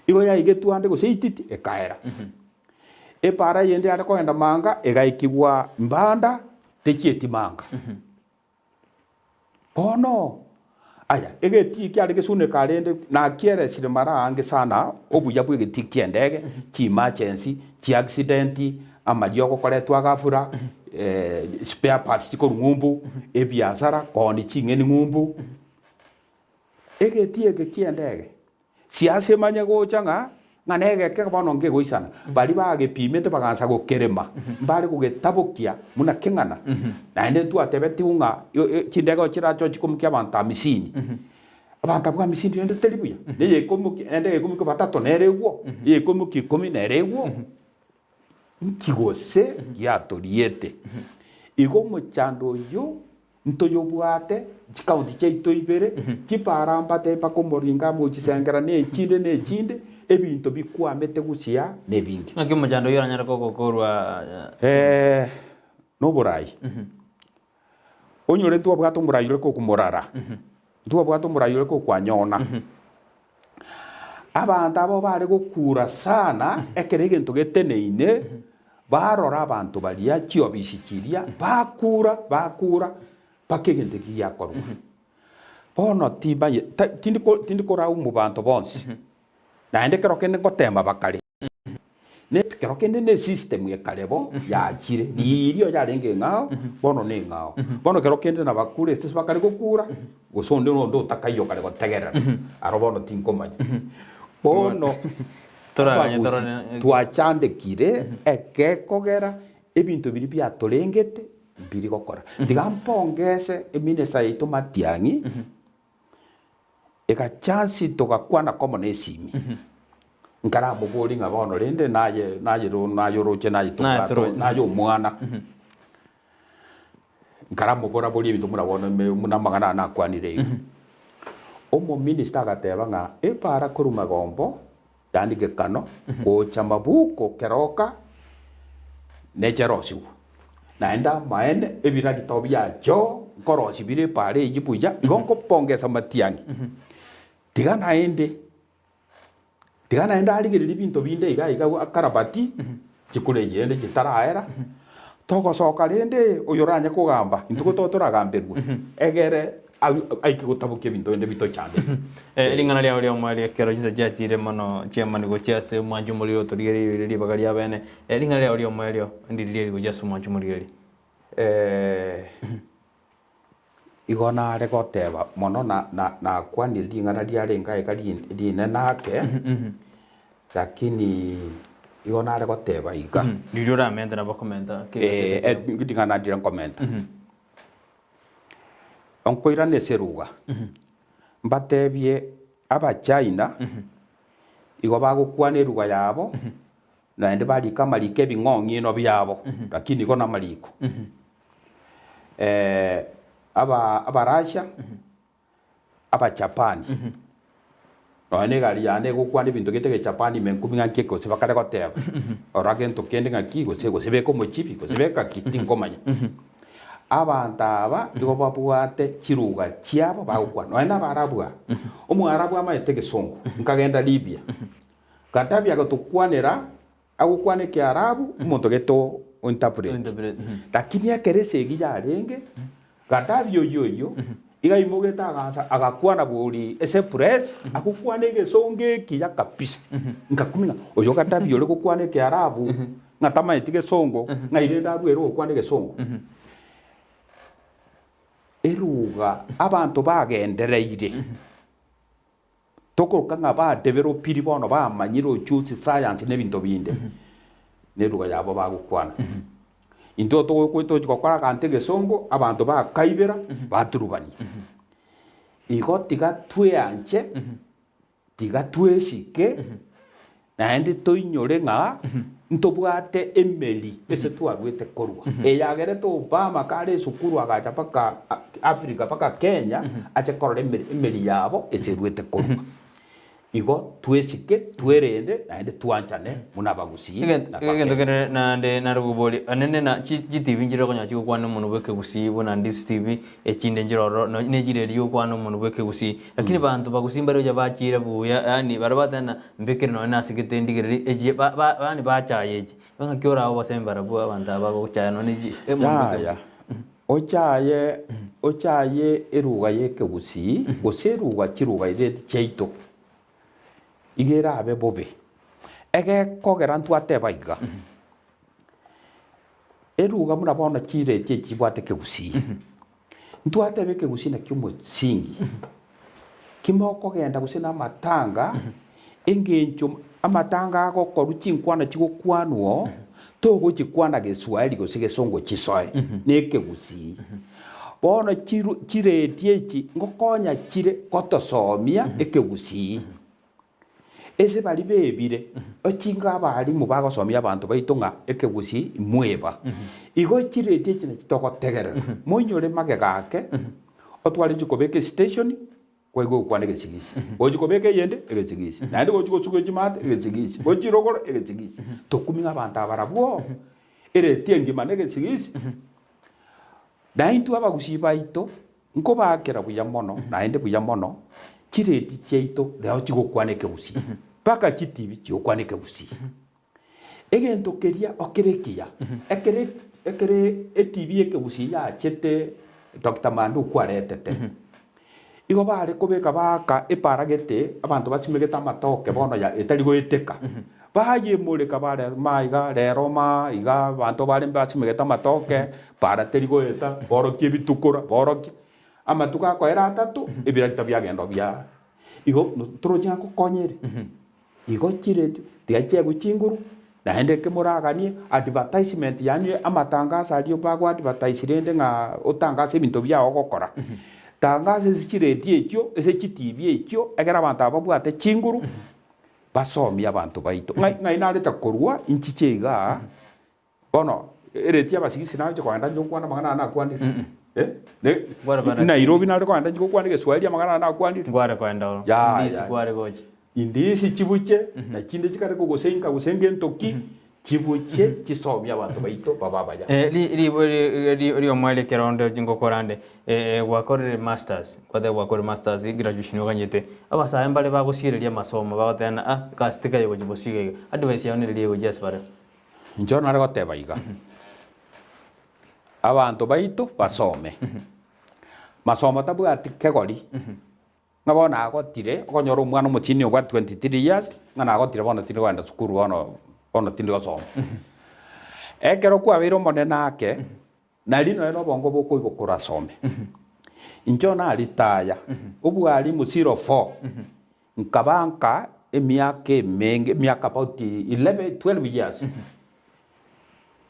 igo ya igetuande go seititi ekaera para yende ari koenda manga egaikigwa mbanda techieti manga bono aya egeti kyari gesune karende na kiere sire marange sana Obuya Bw'Egeti kiendege chi emergency chi accident amalioko koretwa gafura spare parts tiko ngumbu ebiazara koni chingeni ngumbu egeti kiendege siase manya gochanga nganege ke bono nge goisana bali bage pimete bagansa gokerema bali kugetabukia muna kengana na ende tu atebeti unga chindego chiracho chikumkia banta misini abantu bwa misini ende teribuya ne yekomuki ende yekomuki batato nerewo yekomuki komi nerewo nkigose yatoriete igo muchando yo ntoyobwate chikaunti cheito ibere chiparamba tepa komoringa muchisengera nechinde ebinto bikwamete gusia nebingi ngaki mujando yora nyara koko korwa no borai onyore tu bwato murai yore koko morara tu bwato murai yore koko kwanyona abantu abo bari gukura sana ekerege ntogeteneine barora abantu balia chiobishikiria bakura pakegente giakorwa bono tiba tindikora umu bantu bonse naende kero kende ngotema bakari ne kero kende ne system yekarebo yakire nirio yarenge ngao bono ne ngao bono kero kende na bakure stes bakari gukura gusonde no ndo takayo kare gotegera aro bono tinkomanya bono twachandikire ekekogera ebintu biri biaturengete biri gokora tiga mpongese eminesa yaitu Matiang'i eka chance tugakwana common esimi nkara muguri nga bono rende naye roche naye tukato naye umwana nkara mugora buri ebintu murabona muna magana nakwanire omo minister agateba nga epara kuruma gombo yandike kano gocha mabuko keroka necherosi naenda maende ebira gitobia jo korosi bire pare ijipuja igonko pongesa Matiang'i tiga naende aligirira ibinto binde iga akarabati chikureje ende chitaraera togocoka rende uyoranya kugamba intugo totoragambirwa egere aikigutabukia bintu ende bito chande lingana lya uri omwali kero jinza jatire mono chairman go chase mwanju muri oturigeri iri bagari abene lingana lya uri omwali ndiri go chase mwanju muri igona regoteba mono na kwani lingana lya renga ekali line nake lakini igona regoteba iga ndiro ramenda na bakomenta ngidingana ndira komenta onkoira neseruga mbatebie aba China igo bagukwana eruga yabo naende barika marike ebing'ong'i ino byabo lakini igo na mariko aba Russia aba Japan noene gari yane gukwana ebinto getege Japan menkumi ng'aki ekose bakare goteba oragento kende ng'aki gose beko mochipi gose beka kiti ngomanya abantu aba igo babwate chiruga chiabo bagukwana noene abarabwa omwarabu amaete Gesongo nkagenda Libya Gaddafi agatukwanira agukwane Kiarabu omonto geto interpret lakini akerese gija renge Gaddafi yoyo iga imugeta agakwana buri ese press akukwane Gesonge kija kabisa ngakuminga oyo Gaddafi yole gukwane Kiarabu ngatama etige Gesongo ngairenda rwero gukwane Gesongo eruga abantu bagendereire tokoruka nga ba developiri bono bamanyiro choose science nebinto binde neruga yabo bagukwana into tokwito chikokora kante Gesongo abantu bakaibera baturubani igo tiga tweanche tiga twesike naende toinyore nga ntobwate emeli ese twagwete korwa eyagere to Obama kare sukuru agacha paka Africa paka Kenya ache korore emeli yabo ese rwete korwa igo twesike twerende naende twanchane munabagusii egento kene nande naruguboli anene na GTV njiro konya chikukwana umuntu bw'Ekegusii bona Ndizi TV ekinde njiro nejire ryo kwana umuntu bw'Ekegusii lakini bantu bagusimba ryo bakira buya yani barabatana mbekere no nasigete ndigere eje bani bachayeje banga kyora abo basembara bwa abantu abagochaya no neji ya ochaye eruga y'Ekegusii goseruga chiruga ire cheito igera abe bobe ege kogera ntwateba iga eruga murabona chire chibwate Ekegusii ntwatebe Ekegusii na kyumo singi kimoko genda gusina matanga engencho amatanga agokoru chinkwana chigokwanwo togo chikwana Geswahili gosige Songo chisoe n'Ekegusii bona chire tiechi ngokonya chire kotosomia Ekegusii ese bali bebire ochinga bali mubagosomia abantu baitunga Ekegusii mweba igo chirete chine chitogotegerera monyore mage gake otwali chikobeke station kwego kwane Gesigisi ojikobeke yende Egesigisi nande ojikosuko chimate Egesigisi ojirogoro Egesigisi tokuminga abantu abarabwo ere tiengi mane Egesigisi naintu Abagusii baito nko bakera buya mono naende buya mono chireti cheito leo chigokwana Ekegusii paka chitibi chigokwana Ekegusii egento keria okerekia ekere etibi Ekegusii ya chete Dr. Mandu kwaretete igo bare kobeka baka eparagete abantu basimegeta matoke bono ya etari goeteka baye mureka bare maiga rero iga abantu bare basimegeta matoke para teri goeta borokie bitukura borokie amatuka ko era atatu ebiragita byagendo bya igo troja ko konyere igo chiredio tigache guchinguru naende kemuraganie advertisement yani amatangazo alio bago advertise rende nga utangaza ibinto byao gokora tangaza zichiredio ekyo ese TV ekyo egera abantu ababwate chinguru basomi abantu baito ngai nareta korwa inchichega bono eretia basigisi naje kwanda njokwana magana na kwandi Nairobi nari kwanda njokwana Kiswahili magana na kwandi gwara kwanda Ndizi gwara goje Indizi chibuche na kinde chikare kugosenga gusenge ntoki chibuche chisomi abantu baito bababaya ri omwele keronde jingo korande wakorere masters kwade wakorere masters graduation oganyete abasa mbale bagushireria masomo bagotena kastika yo gibosiga advice yaone ri yo just bare njo nari goteba iga abantu baito basome masomo tabu atikegori ngabona agotire okonyora omwana omochini ogwa 23 years ngana agotire bono tindi gwenda cukuru bono tindi gosoma ekero kwabeire omonene ake na rino eno bongo bokoigokora some incho naritaya obwari mu 04 nkabanka emiaka about 12 years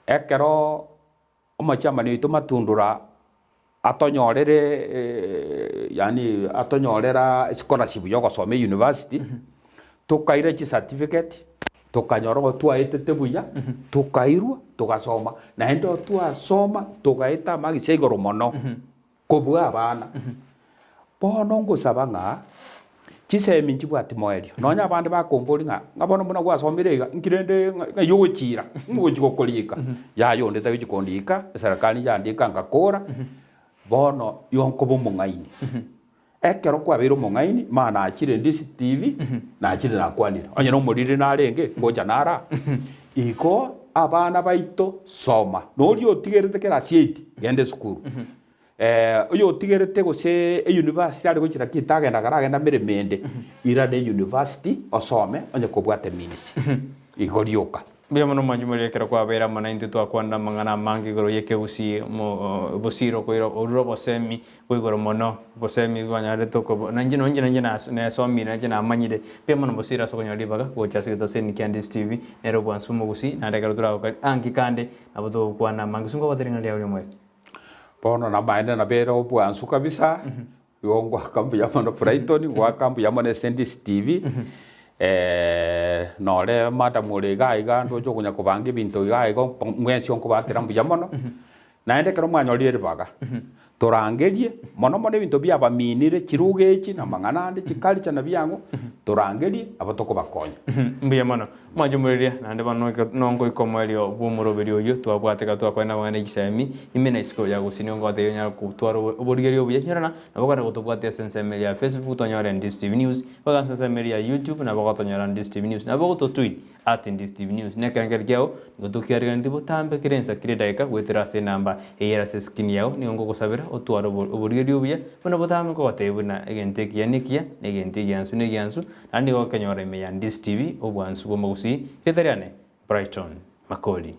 ekero omachama itu matundura atonyorere yani atonyorera scholarship yo gosoma university tukaire chi certificate tukanyoro twaite buya tukairwa tugasoma na endo twasoma tugaita magisegoro mono kobwa abana bono ngusaba nga chisemi njibwati moerio nonya abandi bakombori ngabona muna gwasomire nkirende ngayochira ngojikokolika yayo ndeta yikondika serikali yandika ngakora bono yonko bomungaini ekero kwabeire omungaini mana achire Ndizi TV na achire nakwanira onye no murire narenge ngoja nara iko abana baito soma nori otigerete kera 8 gende skuru oyo otigerete gose university ari gochira kitagenda garagenda miremende ira de university osome onye kobwate minisi igorioka Bia mono manjumuri kera kwa bera mana intu to akwanda mangana mangi goro Ekegusii Bosire koiro oro bosemi koigoro mono bosemi gwanyare toko nanjino na somi na manyire bia mono Bosire so konyori baga go chasigita seni Ndizi TV nero bwansu mugusi na ndagara tura okari angi kande abuto kwana mangi sungo baderinga lya uri mwe bono na baende na bera obwansu kabisa yongwa kambu ya mono Brighton wa kambu ya mono Ndizi TV nore madam urega iga ndo jo kunya kubange bintu iga igo mwensi onko batera mbuya mono naende kero mwanyolire baga turangerie mono mono bintu bya baminire chirugechi na mangana ande chikali chana byango turangerie abatoko bakonya mbuya mono mwajumuriria nande bano nongo ikomoelio bumuroberio yo twabwateka twakwena bana gisemi imena isko ya gusini ngo ate nya kutwaro oburigerio buya nyarana nabagara gutubwatia sense ya Facebook tonyora Ndizi TV News baga sense ya YouTube na baga tonyora Ndizi TV News na baga to tweet @Ndizi TV News nekangergeo ngotukiarira ndibo tambe kirensa kiredaika gwetera se namba eyera se skin yao ni ngo gusabira otwaro oburigerio buya bana botambe ko batebuna egente kianikia egente gyansu ne gyansu andi go kenyora ime ya Ndizi TV obwansu bomugusi Ketheriane Brighton Makoli